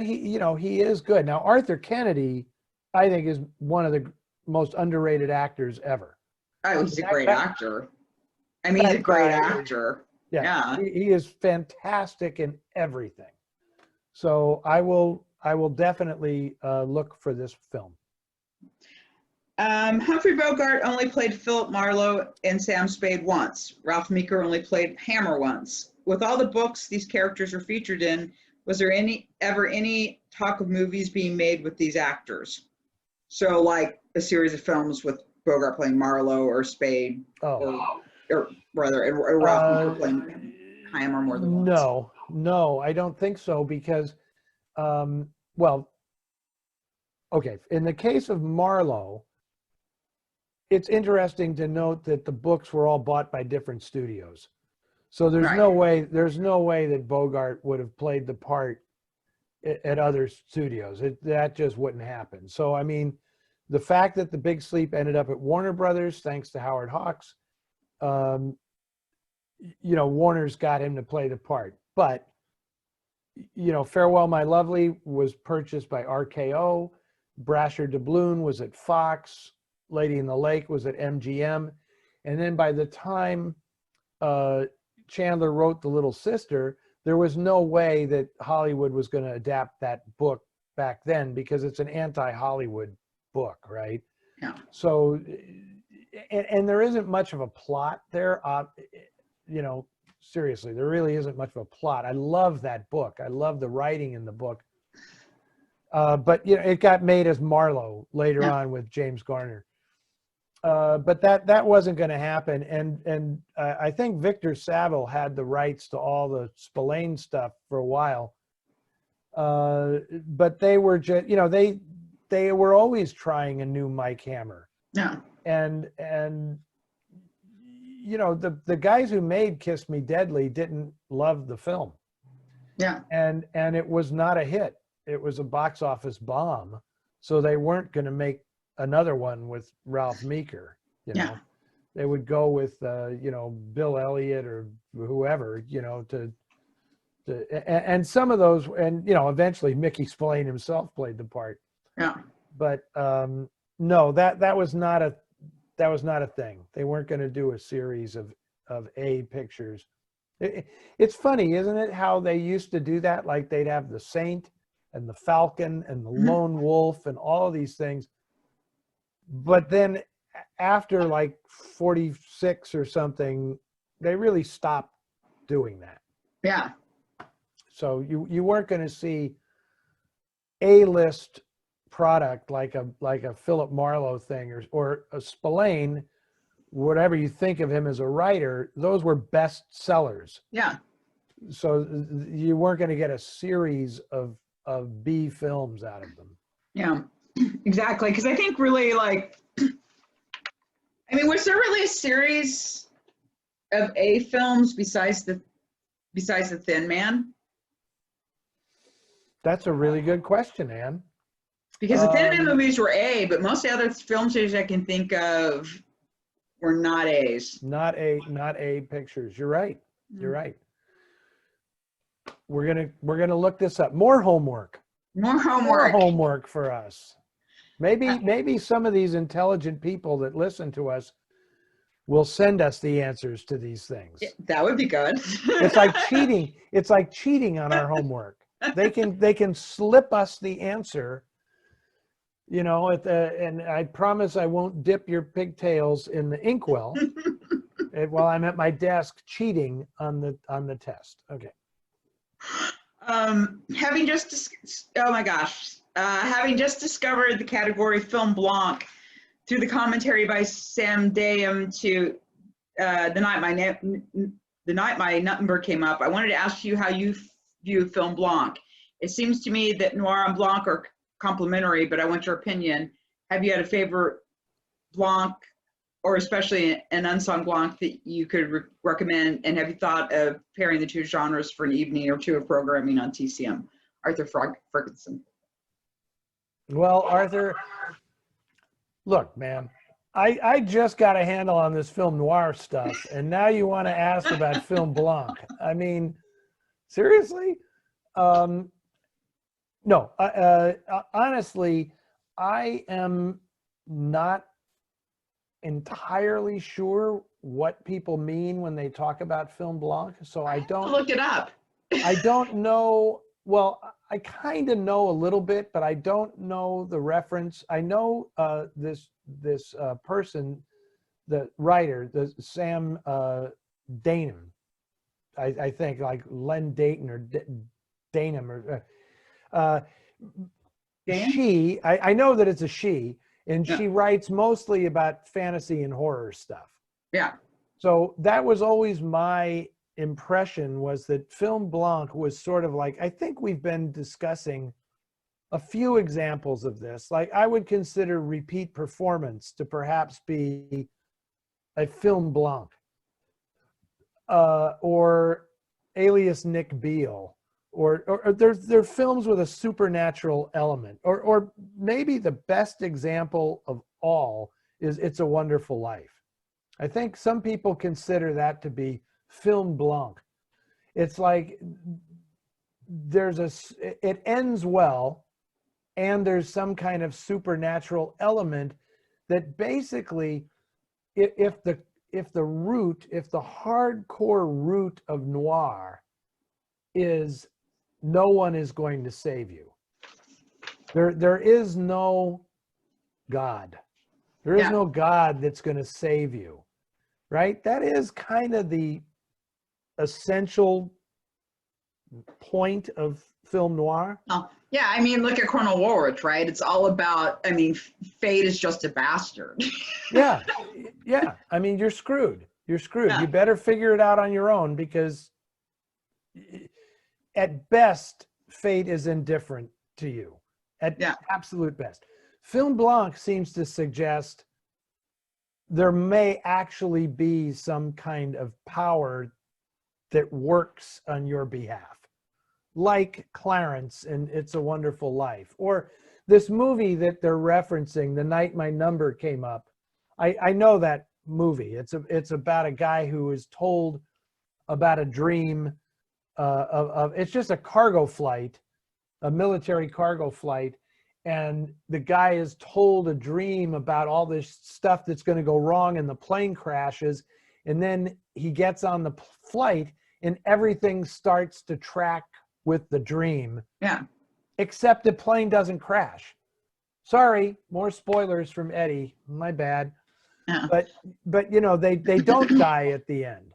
he is good. Now, Arthur Kennedy, I think, is one of the most underrated actors ever. Oh, he's a great actor. I mean, he's a great actor. Yeah. He is fantastic in everything. So I will I will definitely look for this film. Humphrey Bogart only played Philip Marlowe and Sam Spade once. Ralph Meeker only played Hammer once. With all the books these characters are featured in, was there ever any talk of movies being made with these actors? So like a series of films with Bogart playing Marlowe or Spade, or rather, or Ralph Meeker playing Hammer more than once. No, I don't think so because, well, okay, in the case of Marlowe, it's interesting to note that the books were all bought by different studios. So there's no way that Bogart would have played the part at other studios. That just wouldn't happen. So, I mean, the fact that The Big Sleep ended up at Warner Brothers, thanks to Howard Hawks, Warner's got him to play the part. But, Farewell, My Lovely was purchased by RKO. Brasher Doubloon was at Fox. Lady in the Lake was at MGM. And then by the time Chandler wrote The Little Sister, there was no way that Hollywood was going to adapt that book back then because it's an anti-Hollywood book, right? Yeah. So, and there isn't much of a plot there. Seriously, there really isn't much of a plot. I love that book. I love the writing in the book. But it got made as Marlowe later on with James Garner. But that wasn't going to happen, and I think Victor Saville had the rights to all the Spillane stuff for a while. But they were just, they were always trying a new Mike Hammer. Yeah. And the guys who made Kiss Me Deadly didn't love the film. Yeah. And it was not a hit. It was a box office bomb. So they weren't going to make another one with Ralph Meeker. They would go with Bill Elliott or whoever, and some of those, and eventually Mickey Spillane himself played the part. Yeah. But no, that was not a thing. They weren't going to do a series of A pictures. It's funny, isn't it, how they used to do that? Like they'd have the Saint and the Falcon and the Lone Wolf and all of these things. But then after like 46 or something, they really stopped doing that. Yeah. So you weren't going to see A-list product like a Philip Marlowe thing or a Spillane, whatever you think of him as a writer, those were best sellers. Yeah. So you weren't going to get a series of B films out of them. Yeah, exactly. Because I think really was there really a series of A films besides the Thin Man? That's a really good question, Ann. Because the Thin Man movies were A, but most of the other film series I can think of were not A's. Not A pictures. You're right. You're right. We're gonna look this up. More homework. More homework for us. Maybe some of these intelligent people that listen to us will send us the answers to these things. That would be good. It's like cheating. It's like cheating on our homework. They can slip us the answer, and I promise I won't dip your pigtails in the inkwell while I'm at my desk cheating on the test. Okay. Having just discovered the category film blanc through the commentary by Sam Dayam to the night my number came up, I wanted to ask you how you view film blanc. It seems to me that noir and blanc are complementary, but I want your opinion. Have you had a favorite blanc, or especially an unsung blanc, that you could recommend? And have you thought of pairing the two genres for an evening or two of programming on TCM? Arthur Ferguson. Well, Arthur, look, man, I just got a handle on this film noir stuff, and now you want to ask about film blanc. I mean, seriously? No, honestly, I am not entirely sure what people mean when they talk about film blanc, so I don't look it up. I don't know. Well, I kind of know a little bit, but I don't know the reference. I know this person, the writer, the Sam Danum, I think, like Len Dayton or Danum or Dan? I know that it's a she, and Yeah. she writes mostly about fantasy and horror stuff. Yeah. So that was always my impression, was that film blanc was sort of like, I think we've been discussing a few examples of this. Like I would consider Repeat Performance to perhaps be a film blanc, or Alias Nick Beale, or they're films with a supernatural element, or maybe the best example of all is It's a Wonderful Life. I think some people consider that to be film blanc. It's like it ends well, and there's some kind of supernatural element that basically, if the hardcore root of noir is no one is going to save you. There is no God. There is no God that's going to save you, right? That is kind of the essential point of film noir. Oh, yeah. I mean, look at Colonel Woolrich, right? It's all about, I mean, fate is just a bastard. Yeah. I mean, you're screwed. Yeah. You better figure it out on your own, because at best, fate is indifferent to you. At absolute best. Film blanc seems to suggest there may actually be some kind of power that works on your behalf, like Clarence in It's a Wonderful Life, or this movie that they're referencing, The Night My Number Came Up. I know that movie. It's about a guy who is told about a dream of it's just a cargo flight, a military cargo flight, and the guy is told a dream about all this stuff that's going to go wrong, and the plane crashes, and then he gets on the flight and everything starts to track with the dream. Yeah. Except the plane doesn't crash. Sorry, more spoilers from Eddie. My bad. Yeah. But you know, they don't die at the end.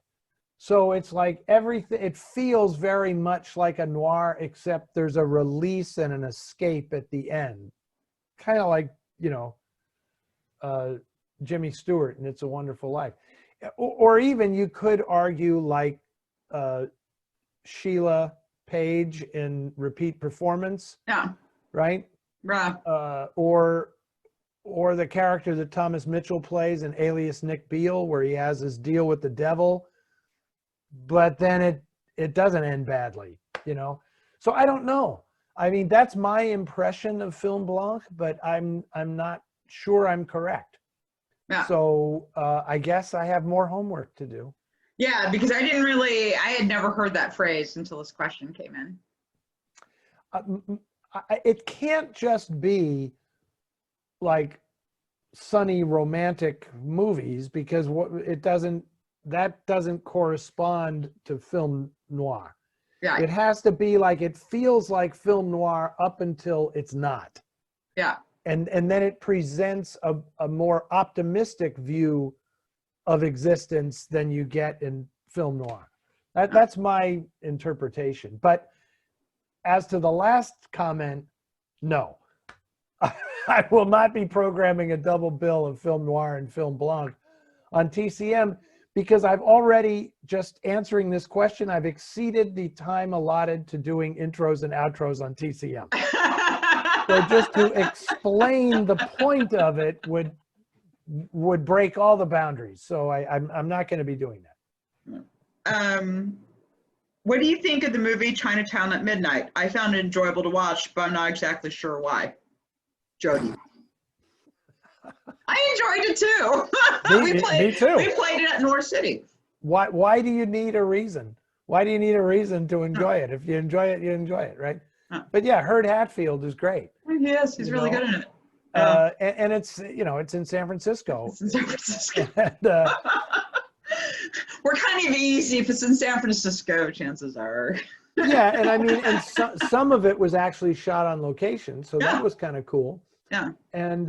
So it's like everything, it feels very much like a noir, except there's a release and an escape at the end. Kind of like, you know, Jimmy Stewart in It's a Wonderful Life. Or even you could argue like Sheila Page in Repeat Performance. Yeah. Right? Right. Or the character that Thomas Mitchell plays in Alias Nick Beale, where he has his deal with the devil, but then it doesn't end badly, you know? So I don't know. I mean, that's my impression of film blanc, but I'm not sure I'm correct. Yeah. So I guess I have more homework to do. Yeah, because I had never heard that phrase until this question came in. It can't just be like sunny romantic movies, because that doesn't correspond to film noir. Yeah. It has to be like, it feels like film noir up until it's not. Yeah. And then it presents a more optimistic view of existence than you get in film noir. That's my interpretation. But as to the last comment, no. I will not be programming a double bill of film noir and film blanc on TCM, because I've already, just answering this question, I've exceeded the time allotted to doing intros and outros on TCM. So just to explain the point of it would break all the boundaries. So I'm not going to be doing that. What do you think of the movie Chinatown at Midnight? I found it enjoyable to watch, but I'm not exactly sure why. Jody. I enjoyed it too. Me too. We played it at North City. Why do you need a reason? Why do you need a reason to enjoy it? If you enjoy it, you enjoy it, right? But yeah, Herb Hatfield is great. Yes, he's really good in it. And it's, you know, it's in San Francisco. It's in San Francisco. And, we're kind of easy. If it's in San Francisco, chances are. Yeah, and I mean, and some of it was actually shot on location, so that Yeah. was kind of cool. Yeah. And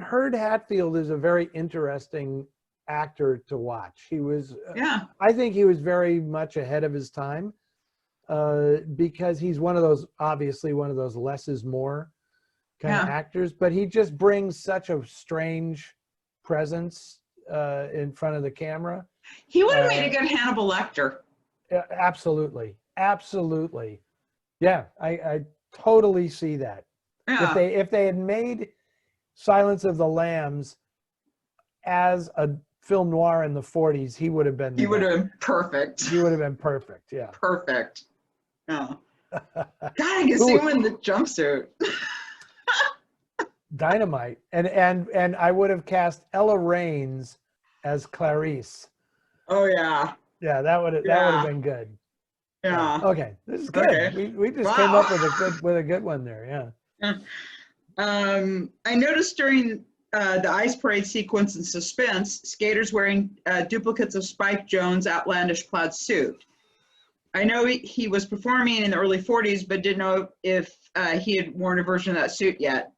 Hurd Hatfield is a very interesting actor to watch. He was, Yeah. I think he was very much ahead of his time, because he's one of those, obviously one of those less is more kind of Yeah. actors, but he just brings such a strange presence in front of the camera. He would have made a good Hannibal Lecter. Yeah, absolutely, absolutely. Yeah, I totally see that. Yeah. If they had made Silence of the Lambs as a film noir in the 40s, he would have been the He would guy. have been perfect. He would have been perfect. Yeah. Perfect. Yeah. God, I can see him in the jumpsuit. Dynamite. And I would have cast Ella Raines as Clarice. Oh yeah. Yeah, that would have been good. Yeah. Okay, this is good. Okay. We just Wow. came up with a good one there. Yeah. I noticed during the ice parade sequence in Suspense, skaters wearing duplicates of Spike Jonze' outlandish plaid suit. I know he was performing in the early 40s, but didn't know if he had worn a version of that suit yet.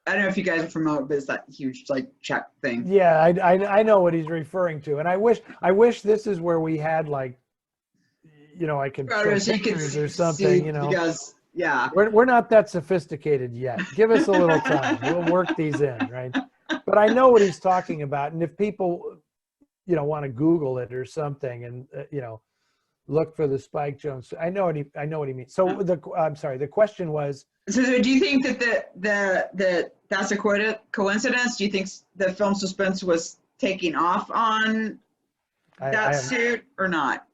I don't know if you guys are familiar with that huge like check thing. Yeah, I know what he's referring to, and I wish this is where we had like, I could show So you can pictures or see, something. because yeah. We're not that sophisticated yet. Give us a little time. We'll work these in, right? But I know what he's talking about, and if people, want to Google it or something, and look for the Spike Jonze, I know what he means. So I'm sorry. The question was. So do you think that that's a coincidence? Do you think the film Suspense was taking off on that suit or not?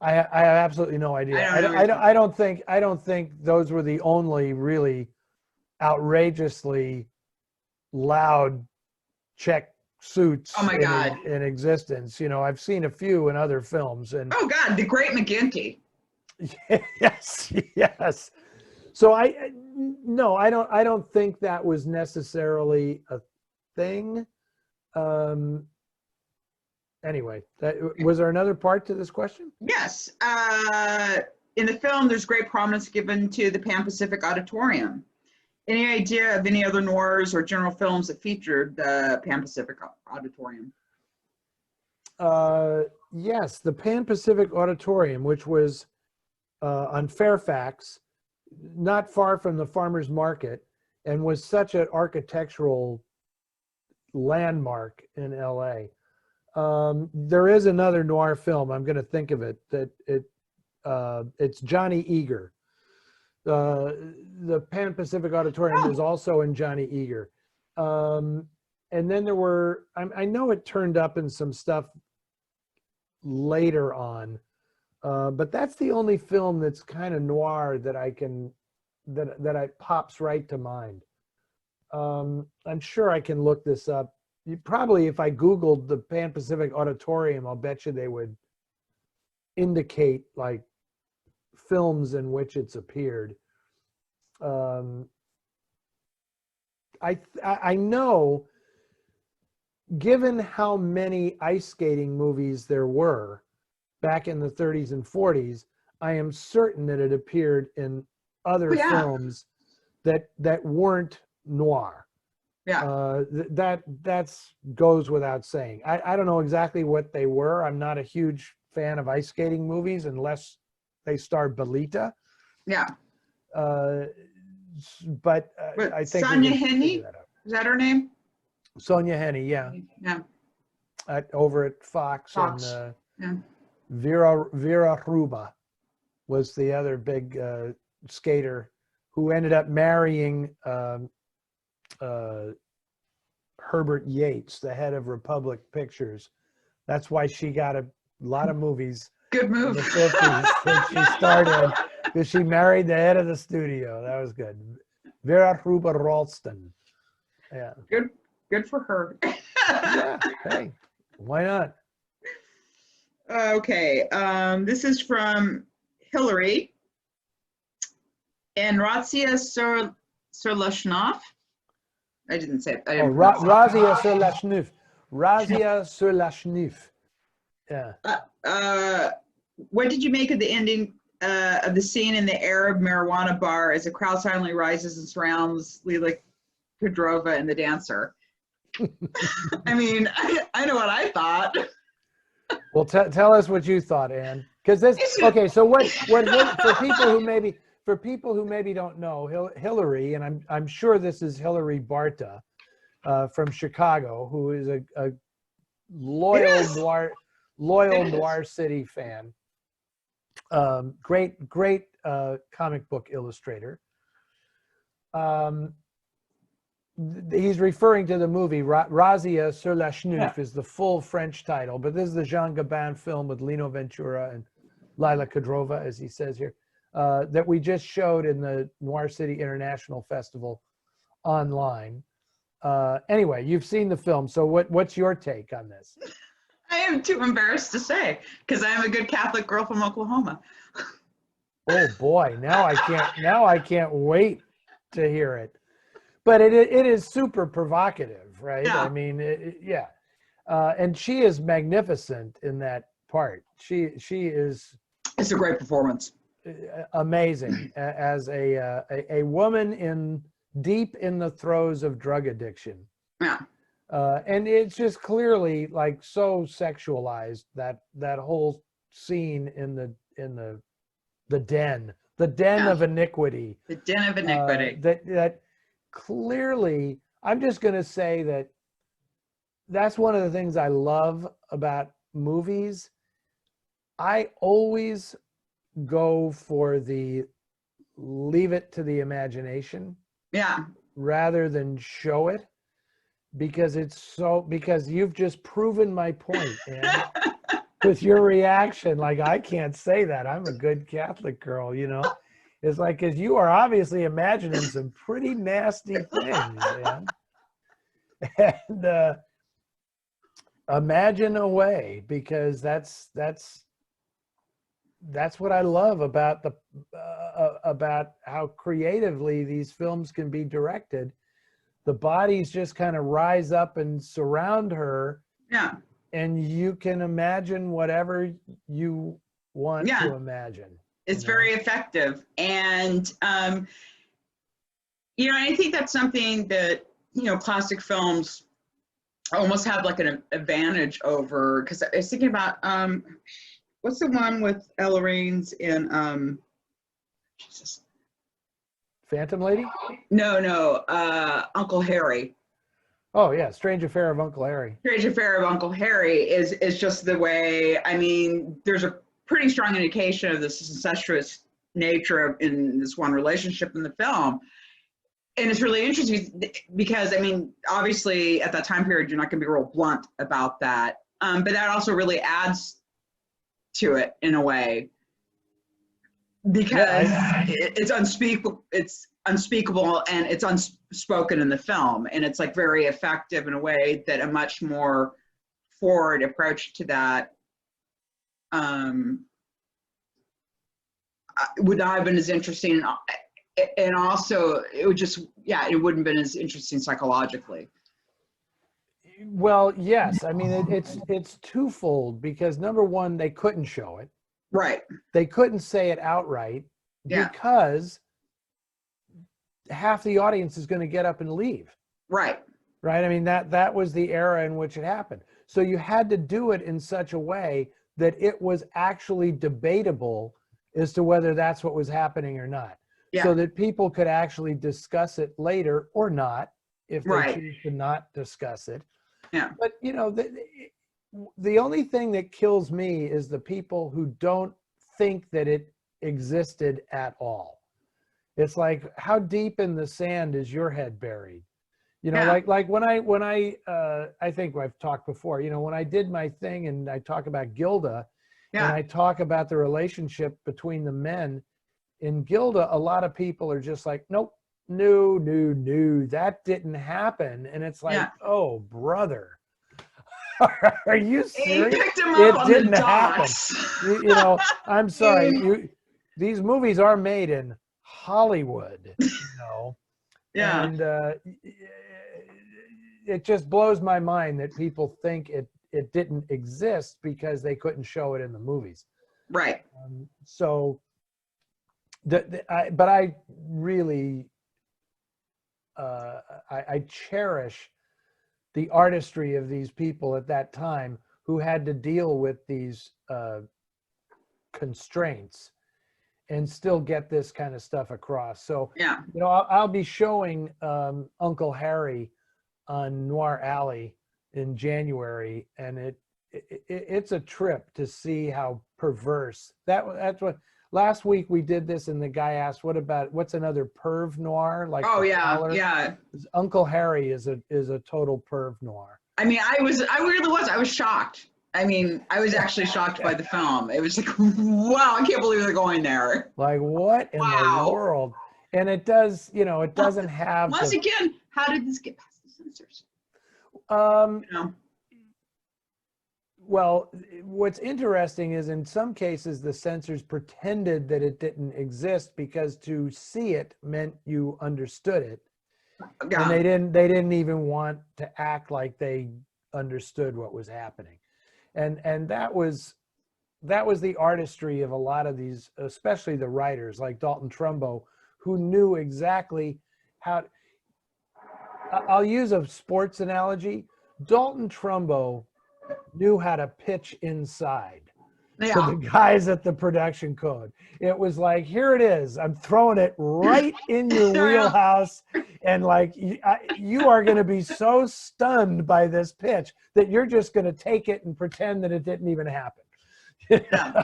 I have absolutely no idea. I don't think those were the only really outrageously loud check suits in existence. I've seen a few in other films, and oh God, The Great McGinty. yes. So I don't think that was necessarily a thing. Anyway, was there another part to this question? Yes. In the film, there's great prominence given to the Pan Pacific Auditorium. Any idea of any other noirs or general films that featured the Pan Pacific Auditorium? Yes, the Pan Pacific Auditorium, which was on Fairfax, not far from the farmers market, and was such an architectural landmark in LA. There is another noir film, I'm going to think of it, that it's Johnny Eager. The Pan Pacific Auditorium is also in Johnny Eager. And then there were, I know it turned up in some stuff later on, but that's the only film that's kind of noir that that pops right to mind. I'm sure I can look this up. Probably if I Googled the Pan Pacific Auditorium, I'll bet you they would indicate like films in which it's appeared. I know, given how many ice skating movies there were back in the 30s and 40s, I am certain that it appeared in other films that weren't noir. Yeah. That's goes without saying. I don't know exactly what they were. I'm not a huge fan of ice skating movies unless they star Belita. Yeah. But I think Sonia Henney, is that her name? Sonia Henney, yeah. Yeah. Over at Fox. And Vera Ruba was the other big skater who ended up marrying Herbert Yates, the head of Republic Pictures. That's why she got a lot of movies. Good move. In the 50s that she started, because she married the head of the studio. That was good. Vera Ruba Ralston. Yeah. Good for her. Yeah. Hey, why not? Okay. This is from Hillary and Razia Surlashnov. I didn't say it. Razia Surlashnov. Razia Surlashnov. Yeah. what did you make of the ending of the scene in the Arab marijuana bar as the crowd silently rises and surrounds Lila Kudrova and the dancer? I mean, I know what I thought. Well, tell us what you thought, Anne. Because this, okay. So what for people who maybe don't know, Hillary, and I'm sure this is Hillary Barta from Chicago, who is a loyal Noir City fan. Great comic book illustrator. He's referring to the movie Razia sur la Schnouf is the full French title, but this is the Jean Gabin film with Lino Ventura and Lila Kudrova, as he says here, that we just showed in the Noir City International Festival online. Anyway, you've seen the film, so what's your take on this? I am too embarrassed to say, because I am a good Catholic girl from Oklahoma. Oh boy, now I can't wait to hear it. But it is super provocative, right? Yeah. I mean, yeah. And she is magnificent in that part. She is. It's a great performance. Amazing as a woman deep in the throes of drug addiction. Yeah. And it's just clearly like so sexualized, that whole scene in the den of iniquity. The den of iniquity. That clearly, I'm just going to say that's one of the things I love about movies. I always go for the leave it to the imagination. Yeah. Rather than show it, because you've just proven my point, Anne, with your reaction. Like, I can't say that. I'm a good Catholic girl, you know. It's like, because you are obviously imagining some pretty nasty things, man. And imagine away, because that's what I love about about how creatively these films can be directed. The bodies just kind of rise up and surround her. Yeah. And you can imagine whatever you want to imagine. It's very effective. And, you know, I think that's something that, you know, classic films almost have like an advantage over, because I was thinking about, what's the one with Ella Raines in, Jesus. Phantom Lady? No, Uncle Harry. Oh yeah, Strange Affair of Uncle Harry. Strange Affair of Uncle Harry is just the way, I mean, there's a pretty strong indication of this incestuous nature in this one relationship in the film. And it's really interesting because, I mean, obviously at that time period, you're not going to be real blunt about that. But that also really adds to it in a way, because it's unspeakable. It's unspeakable and it's unspoken in the film, and it's like very effective in a way that a much more forward approach to that would not have been as interesting, and also it would just it wouldn't have been as interesting psychologically. Well, yes, I mean it's twofold, because number one, they couldn't show it. Right. They couldn't say it outright because half the audience is going to get up and leave. Right. Right. I mean, that was the era in which it happened. So you had to do it in such a way that it was actually debatable as to whether that's what was happening or not. Yeah. So that people could actually discuss it later or not, if they choose to not discuss it. Yeah. But, you know, the only thing that kills me is the people who don't think that it existed at all. It's like, how deep in the sand is your head buried? You know, like when I think I've talked before, you know, when I did my thing and I talk about Gilda and I talk about the relationship between the men in Gilda, a lot of people are just like, nope, no, that didn't happen. And it's like, oh, brother. Are you serious? It didn't happen. You know, I'm sorry. These movies are made in Hollywood, you know. Yeah. And it just blows my mind that people think it didn't exist because they couldn't show it in the movies. Right. So, but I really, I cherish the artistry of these people at that time who had to deal with these constraints and still get this kind of stuff across. So, Yeah. you know, I'll be showing Uncle Harry on Noir Alley in January, and it's a trip to see how perverse that's what. Last week we did this, and the guy asked, what's another perv noir, like Oh the yeah. collar? Yeah. Uncle Harry is a total perv noir. I mean, I really was. I was shocked. I mean, I was actually shocked by the film. It was like, wow, I can't believe they're going there. Like, what in the Wow. world? And it does, you know, it doesn't have Once again, how did this get past the censors? you know? Well, what's interesting is in some cases the censors pretended that it didn't exist because to see it meant you understood it. Yeah. And they didn't even want to act like they understood what was happening. And that was the artistry of a lot of these, especially the writers like Dalton Trumbo, who knew exactly how. I'll use a sports analogy. Dalton Trumbo knew how to pitch inside to the guys at the production code. It was like, here it is. I'm throwing it right in your wheelhouse. And like, you are going to be so stunned by this pitch that you're just going to take it and pretend that it didn't even happen. Yeah.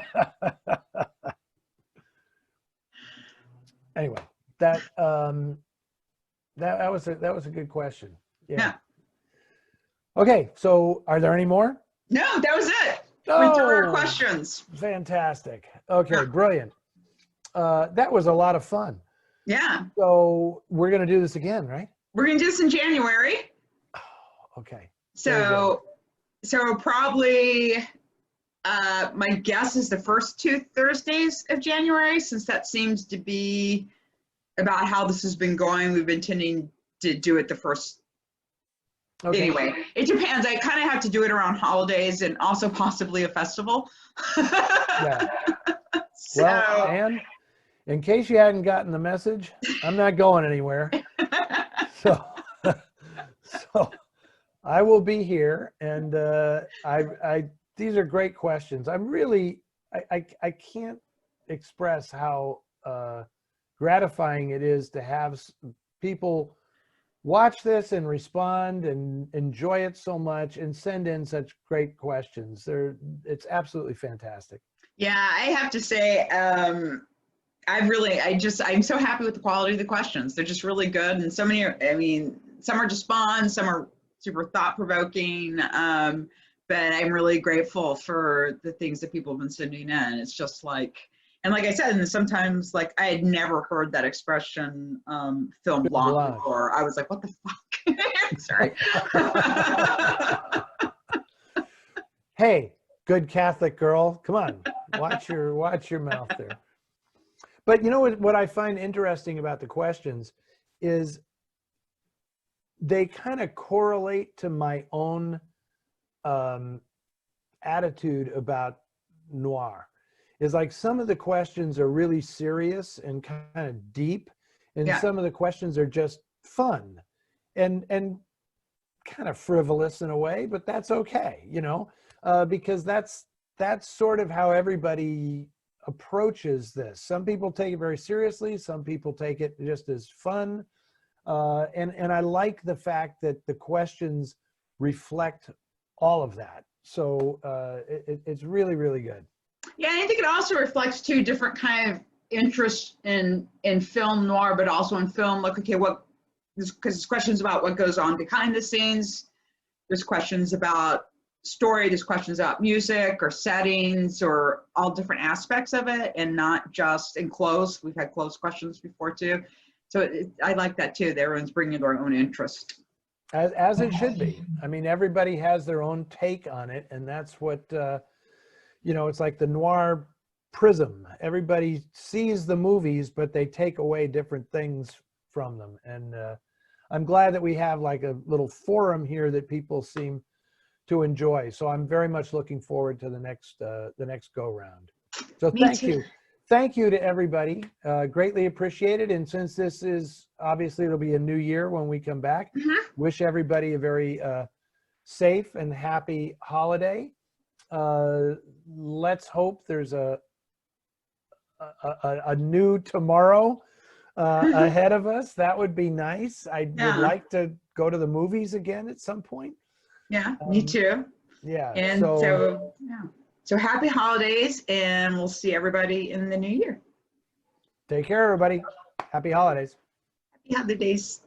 Anyway, that was a good question. Yeah. Okay. So are there any more? No, that was it. Oh, Went through our questions. Fantastic. Okay, Yeah. Brilliant. That was a lot of fun. Yeah. So we're going to do this again, right? We're going to do this in January. Okay. So probably, my guess is the first 2 Thursdays of January, since that seems to be about how this has been going. We've been tending to do it the first. Okay. Anyway, it depends. I kind of have to do it around holidays and also possibly a festival. Yeah. So, well, and in case you hadn't gotten the message, I'm not going anywhere. So I will be here, and these are great questions. I'm really, I can't express how gratifying it is to have people watch this and respond and enjoy it so much and send in such great questions. It's absolutely fantastic. Yeah, I have to say, I'm so happy with the quality of the questions. They're just really good. And so many some are just fun, some are super thought-provoking. But I'm really grateful for the things that people have been sending in. It's just like, and like I said, and sometimes like I had never heard that expression, film blanc before. I was like, what the fuck? Sorry. Hey, good Catholic girl, come on, watch your mouth there. But you know what I find interesting about the questions is they kind of correlate to my own attitude about noir. Is like some of the questions are really serious and kind of deep, and some of the questions are just fun and kind of frivolous in a way, but that's okay, you know, because that's sort of how everybody approaches this. Some people take it very seriously, some people take it just as fun, and I like the fact that the questions reflect all of that. So it's really, really good. Yeah, I think it also reflects two different kind of interests in film noir, but also in film. Like, okay, because there's questions about what goes on behind the scenes. There's questions about story. There's questions about music or settings or all different aspects of it, and not just in close. We've had close questions before too. So I like that too. That everyone's bringing their own interest. As it should be. I mean, everybody has their own take on it, and that's what. You know, it's like the noir prism. Everybody sees the movies, but they take away different things from them. And I'm glad that we have like a little forum here that people seem to enjoy. So I'm very much looking forward to the next go round. So Me thank too. you. Thank you to everybody. Greatly appreciated. And since this is obviously it'll be a new year when we come back, Mhm. wish everybody a very safe and happy holiday. Let's hope there's a new tomorrow ahead of us. That would be nice. I would Yeah. like to go to the movies again at some point. Yeah, me too. Yeah. And so, yeah. So happy holidays, and we'll see everybody in the new year. Take care, everybody. Happy holidays. Happy holidays.